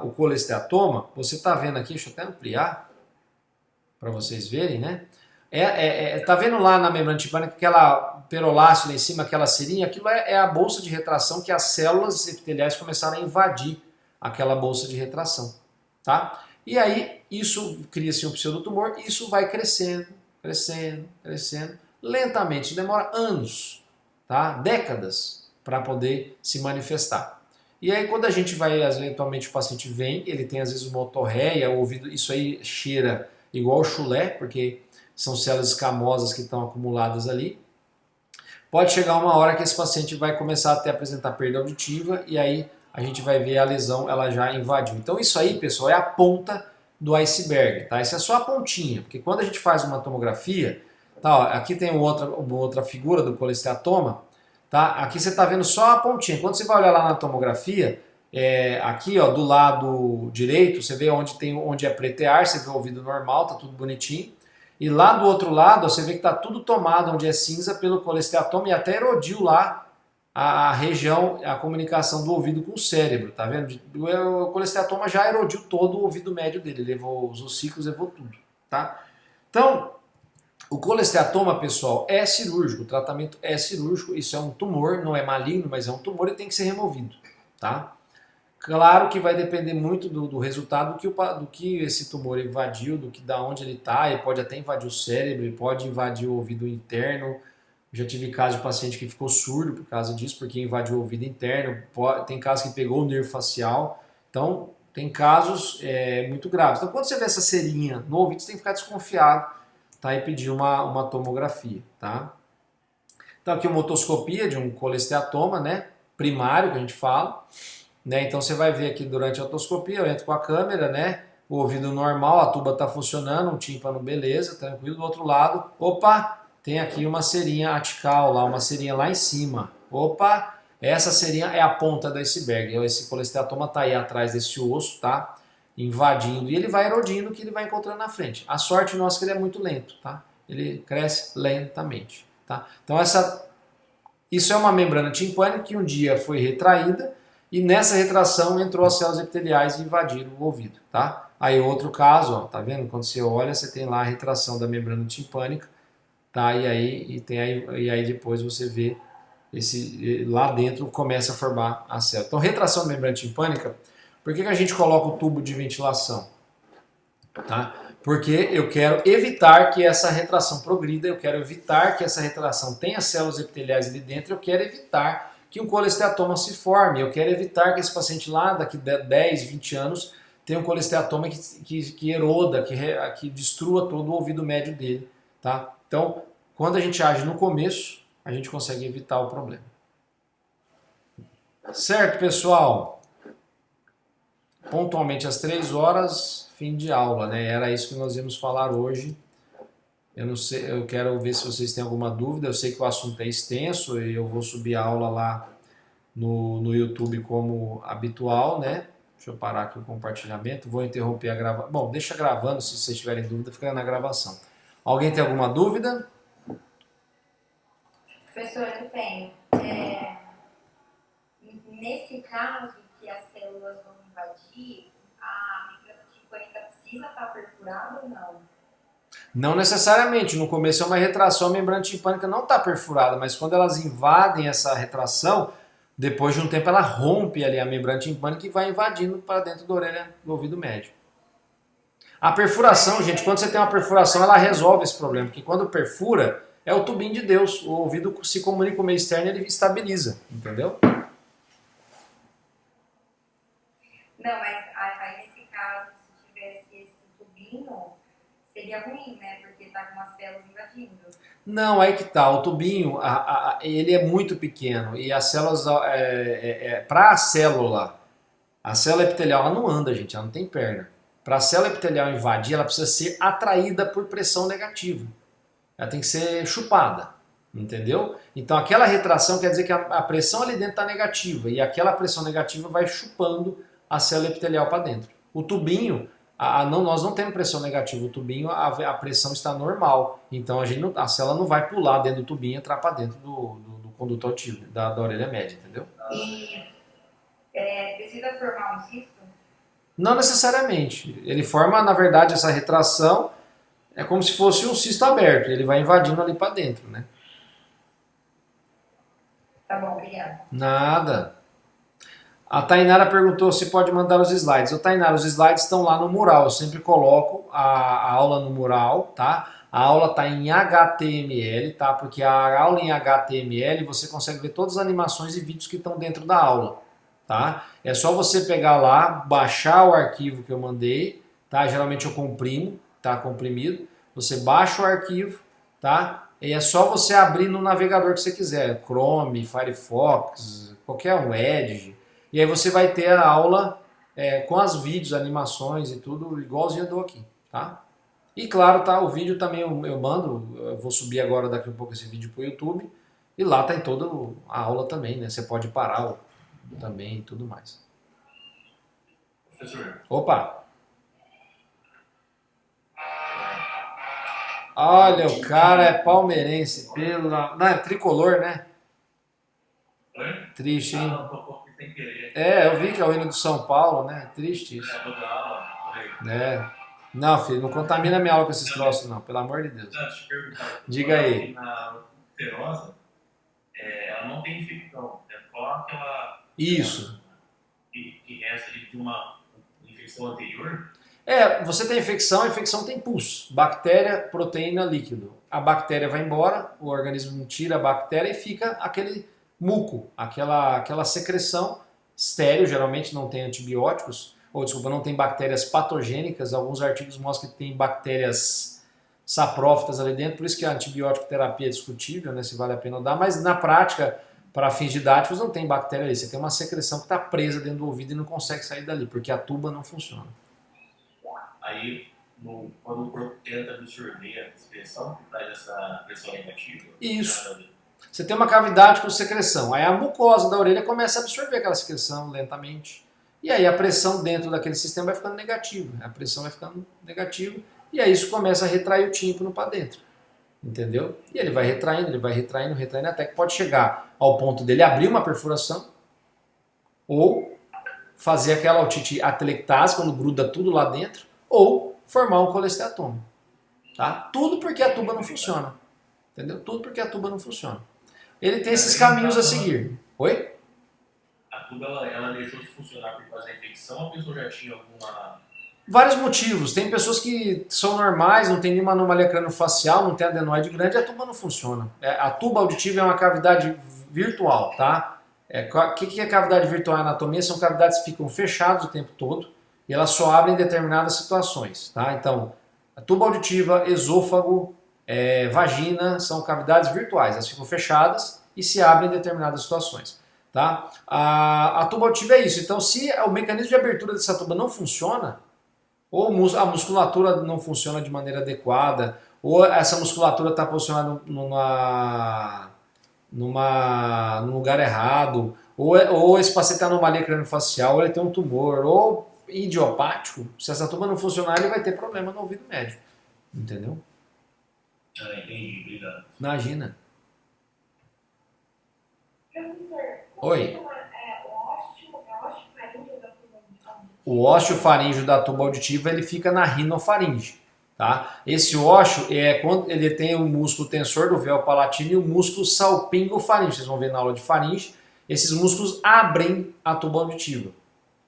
o colesteatoma, você está vendo aqui, deixa eu até ampliar para vocês verem, né? Tá vendo lá na membrana timpânica aquela peroláceo lá em cima, aquela serinha? Aquilo é a bolsa de retração que as células epiteliais começaram a invadir aquela bolsa de retração, tá? E aí isso cria-se um pseudotumor e isso vai crescendo, crescendo, crescendo, lentamente. Isso demora anos, tá? Décadas para poder se manifestar. E aí quando a gente vai, eventualmente o paciente vem, ele tem às vezes uma otorreia, o ouvido, isso aí cheira igual chulé, porque são células escamosas que estão acumuladas ali. Pode chegar uma hora que esse paciente vai começar a apresentar perda auditiva e aí a gente vai ver a lesão, ela já invadiu. Então isso aí, pessoal, é a ponta do iceberg, tá? Isso é só a pontinha, porque quando a gente faz uma tomografia, tá, ó, aqui tem uma outra figura do colesteatoma, tá? Aqui você está vendo só a pontinha. Quando você vai olhar lá na tomografia, aqui ó, do lado direito, você vê onde é pretear, você vê o ouvido normal, tá tudo bonitinho. E lá do outro lado, você vê que está tudo tomado, onde é cinza, pelo colesteatoma e até erodiu lá a região, a comunicação do ouvido com o cérebro, tá vendo? O colesteatoma já erodiu todo o ouvido médio dele, levou os ossículos, levou tudo, tá? Então, o colesteatoma, pessoal, é cirúrgico, o tratamento é cirúrgico, isso é um tumor, não é maligno, mas é um tumor e tem que ser removido, tá? Claro que vai depender muito do resultado do que esse tumor invadiu, da onde ele está, ele pode até invadir o cérebro, ele pode invadir o ouvido interno. Já tive caso de paciente que ficou surdo por causa disso, porque invadiu o ouvido interno, tem casos que pegou o nervo facial, então tem casos muito graves. Então quando você vê essa cerinha no ouvido, você tem que ficar desconfiado, tá? E pedir uma tomografia, tá? Então aqui uma otoscopia de um colesteatoma, né? Primário que a gente fala. Né? Então você vai ver aqui durante a otoscopia, eu entro com a câmera, né? O ouvido normal, a tuba está funcionando, um tímpano beleza, tranquilo. Do outro lado, opa, tem aqui uma cerinha atical lá, uma cerinha lá em cima. Opa, essa cerinha é a ponta do iceberg. Esse colesteatoma está aí atrás desse osso, tá? Invadindo e ele vai erodindo o que ele vai encontrando na frente. A sorte nossa é que ele é muito lento, tá? Ele cresce lentamente, tá? Então isso é uma membrana timpânica que um dia foi retraída. E nessa retração entrou as células epiteliais e invadiram o ouvido, tá? Aí outro caso, ó, tá vendo? Quando você olha, você tem lá a retração da membrana timpânica, tá? E aí depois você vê lá dentro começa a formar a célula. Então, retração da membrana timpânica, por que a gente coloca o tubo de ventilação? Tá? Porque eu quero evitar que essa retração progrida, eu quero evitar que essa retração tenha células epiteliais ali dentro, eu quero evitar que um colesteatoma se forme. Eu quero evitar que esse paciente lá, daqui 10, 20 anos, tenha um colesteatoma que eroda, que destrua todo o ouvido médio dele. Tá? Então, quando a gente age no começo, a gente consegue evitar o problema. Certo, pessoal? Pontualmente às 3 horas, fim de aula, né? Era isso que nós íamos falar hoje. Eu não sei, eu quero ver se vocês têm alguma dúvida. Eu sei que o assunto é extenso e eu vou subir a aula lá no YouTube como habitual, né? Deixa eu parar aqui o compartilhamento. Vou interromper a gravação. Bom, deixa gravando, se vocês tiverem dúvida, fica na gravação. Alguém tem alguma dúvida? Professor, eu tenho. Nesse caso que as células vão invadir, a membrana timpânica precisa estar perfurada ou não? Não necessariamente. No começo é uma retração, a membrana timpânica não está perfurada, mas quando elas invadem essa retração, depois de um tempo ela rompe ali a membrana timpânica e vai invadindo para dentro da orelha do ouvido médio. A perfuração, gente, quando você tem uma perfuração, ela resolve esse problema, porque quando perfura, é o tubinho de Deus. O ouvido se comunica com o meio externo e ele estabiliza, entendeu? Não, mas aí nesse caso, se tivesse esse tubinho, seria ruim, né? Porque tá com umas células invadindo. Não, aí que tá. O tubinho, ele é muito pequeno e as células, para a célula epitelial, ela não anda, gente, ela não tem perna. Para a célula epitelial invadir, ela precisa ser atraída por pressão negativa. Ela tem que ser chupada, entendeu? Então aquela retração quer dizer que a pressão ali dentro está negativa e aquela pressão negativa vai chupando a célula epitelial para dentro. O tubinho, nós não temos pressão negativa, o tubinho, a pressão está normal, então a célula não vai pular dentro do tubinho e entrar para dentro do conduto auditivo, da orelha média, entendeu? E precisa formar um cisto? Não necessariamente. Ele forma, na verdade, essa retração, é como se fosse um cisto aberto, ele vai invadindo ali para dentro, né? Tá bom, obrigada. Nada. A Tainara perguntou se pode mandar os slides. Ô Tainara, os slides estão lá no mural. Eu sempre coloco a aula no mural, tá? A aula está em HTML, tá? Porque a aula em HTML você consegue ver todas as animações e vídeos que estão dentro da aula, tá? É só você pegar lá, baixar o arquivo que eu mandei, tá? Geralmente eu comprimo, tá? Comprimido. Você baixa o arquivo, tá? E é só você abrir no navegador que você quiser, Chrome, Firefox, qualquer um, Edge. E aí você vai ter a aula com as vídeos, animações e tudo, igualzinho eu dou aqui, tá? E claro, tá, o vídeo também eu mando, eu vou subir agora daqui a pouco esse vídeo pro YouTube, e lá tá em toda a aula também, né? Você pode parar também e tudo mais. Professor, Opa! Olha, o cara é palmeirense, pela. Não, é tricolor, né? Oi? Triste, Ah, hein? não, tô sem querer. É, eu vi que é o hino do São Paulo, né? Triste isso. Vou dar aula. Peraí. É. Não, filho, não contamina minha aula com esses troços, não, pelo amor de Deus. Não, deixa eu te perguntar. Diga aí. Na feroza, ela não tem infecção. É só aquela. Isso. Que resta ali de uma infecção anterior. Você tem infecção, a infecção tem pus. Bactéria, proteína, líquido. A bactéria vai embora, o organismo tira a bactéria e fica aquele muco, aquela secreção estéril, geralmente não tem antibióticos, ou desculpa, não tem bactérias patogênicas. Alguns artigos mostram que tem bactérias saprófitas ali dentro, por isso que a antibiótico terapia é discutível, né, se vale a pena dar, mas na prática, para fins didáticos, não tem bactéria ali. Você tem uma secreção que está presa dentro do ouvido e não consegue sair dali, porque a tuba não funciona. Aí, quando o corpo tenta absorver a excreção, que traz essa pressão negativa. Isso. Você tem uma cavidade com secreção. Aí a mucosa da orelha começa a absorver aquela secreção lentamente. E aí a pressão dentro daquele sistema vai ficando negativa. A pressão vai ficando negativa. E aí isso começa a retrair o tímpano para dentro. Entendeu? E ele vai retraindo, retraindo, até que pode chegar ao ponto dele abrir uma perfuração ou fazer aquela otite atelectase, quando gruda tudo lá dentro, ou formar um colesteatoma. Tá? Tudo porque a tuba não funciona. Entendeu? Tudo porque a tuba não funciona. Ele tem esses caminhos a seguir. Oi? A tuba ela deixou de funcionar por causa da infecção ou a pessoa já tinha alguma. Vários motivos. Tem pessoas que são normais, não tem nenhuma anomalia craniofacial, não tem adenoide grande, a tuba não funciona. A tuba auditiva é uma cavidade virtual, tá? O que é cavidade virtual em anatomia? São cavidades que ficam fechadas o tempo todo e elas só abrem em determinadas situações, tá? Então, a tuba auditiva, esôfago, vagina, são cavidades virtuais, elas ficam fechadas e se abrem em determinadas situações. Tá? A tuba auditiva é isso. Então, se o mecanismo de abertura dessa tuba não funciona, ou a musculatura não funciona de maneira adequada, ou essa musculatura está posicionada num lugar errado, ou esse paciente tem anomalia craniofacial, ou ele tem um tumor, ou idiopático, se essa tuba não funcionar, ele vai ter problema no ouvido médio. Entendeu? Ah, entendi, obrigado. Imagina. Professor, Oi. O ósseo faríngeo da tuba auditiva? O ósseo faríngeo da tuba auditiva ele fica na rinofaringe. Tá? Esse ósseo quando ele tem o músculo tensor do véu palatino e o músculo salpingofaríngeo. Vocês vão ver na aula de faringe. Esses músculos abrem a tuba auditiva.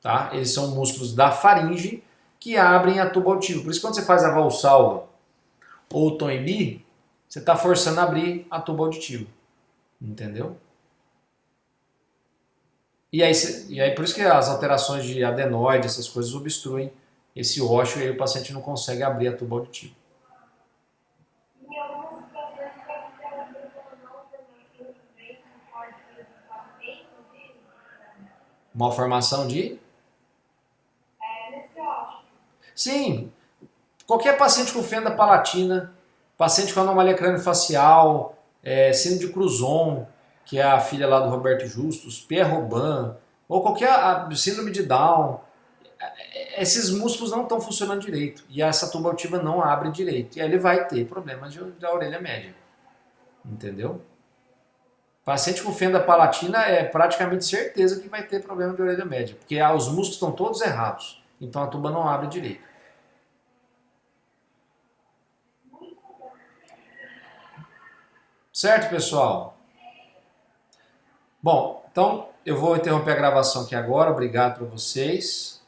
Tá? Eles são músculos da faringe que abrem a tuba auditiva. Por isso quando você faz a valsalva ou o Toynbee, você está forçando a abrir a tuba auditiva. Entendeu? E aí por isso que as alterações de adenoide, essas coisas obstruem esse ósseo e aí o paciente não consegue abrir a tuba auditiva. Em algumas situações, pode ter uma malformação também, que pode resultar dentro dele, Malformação de? nesse ósseo. Sim, qualquer paciente com fenda palatina, paciente com anomalia craniofacial, síndrome de Cruzon, que é a filha lá do Roberto Justus, Pierre-Robin, ou qualquer síndrome de Down, esses músculos não estão funcionando direito e essa tuba auditiva não abre direito. E aí ele vai ter problemas da orelha média. Entendeu? Paciente com fenda palatina é praticamente certeza que vai ter problema de orelha média, porque os músculos estão todos errados. Então a tuba não abre direito. Certo, pessoal? Bom, então eu vou interromper a gravação aqui agora. Obrigado para vocês.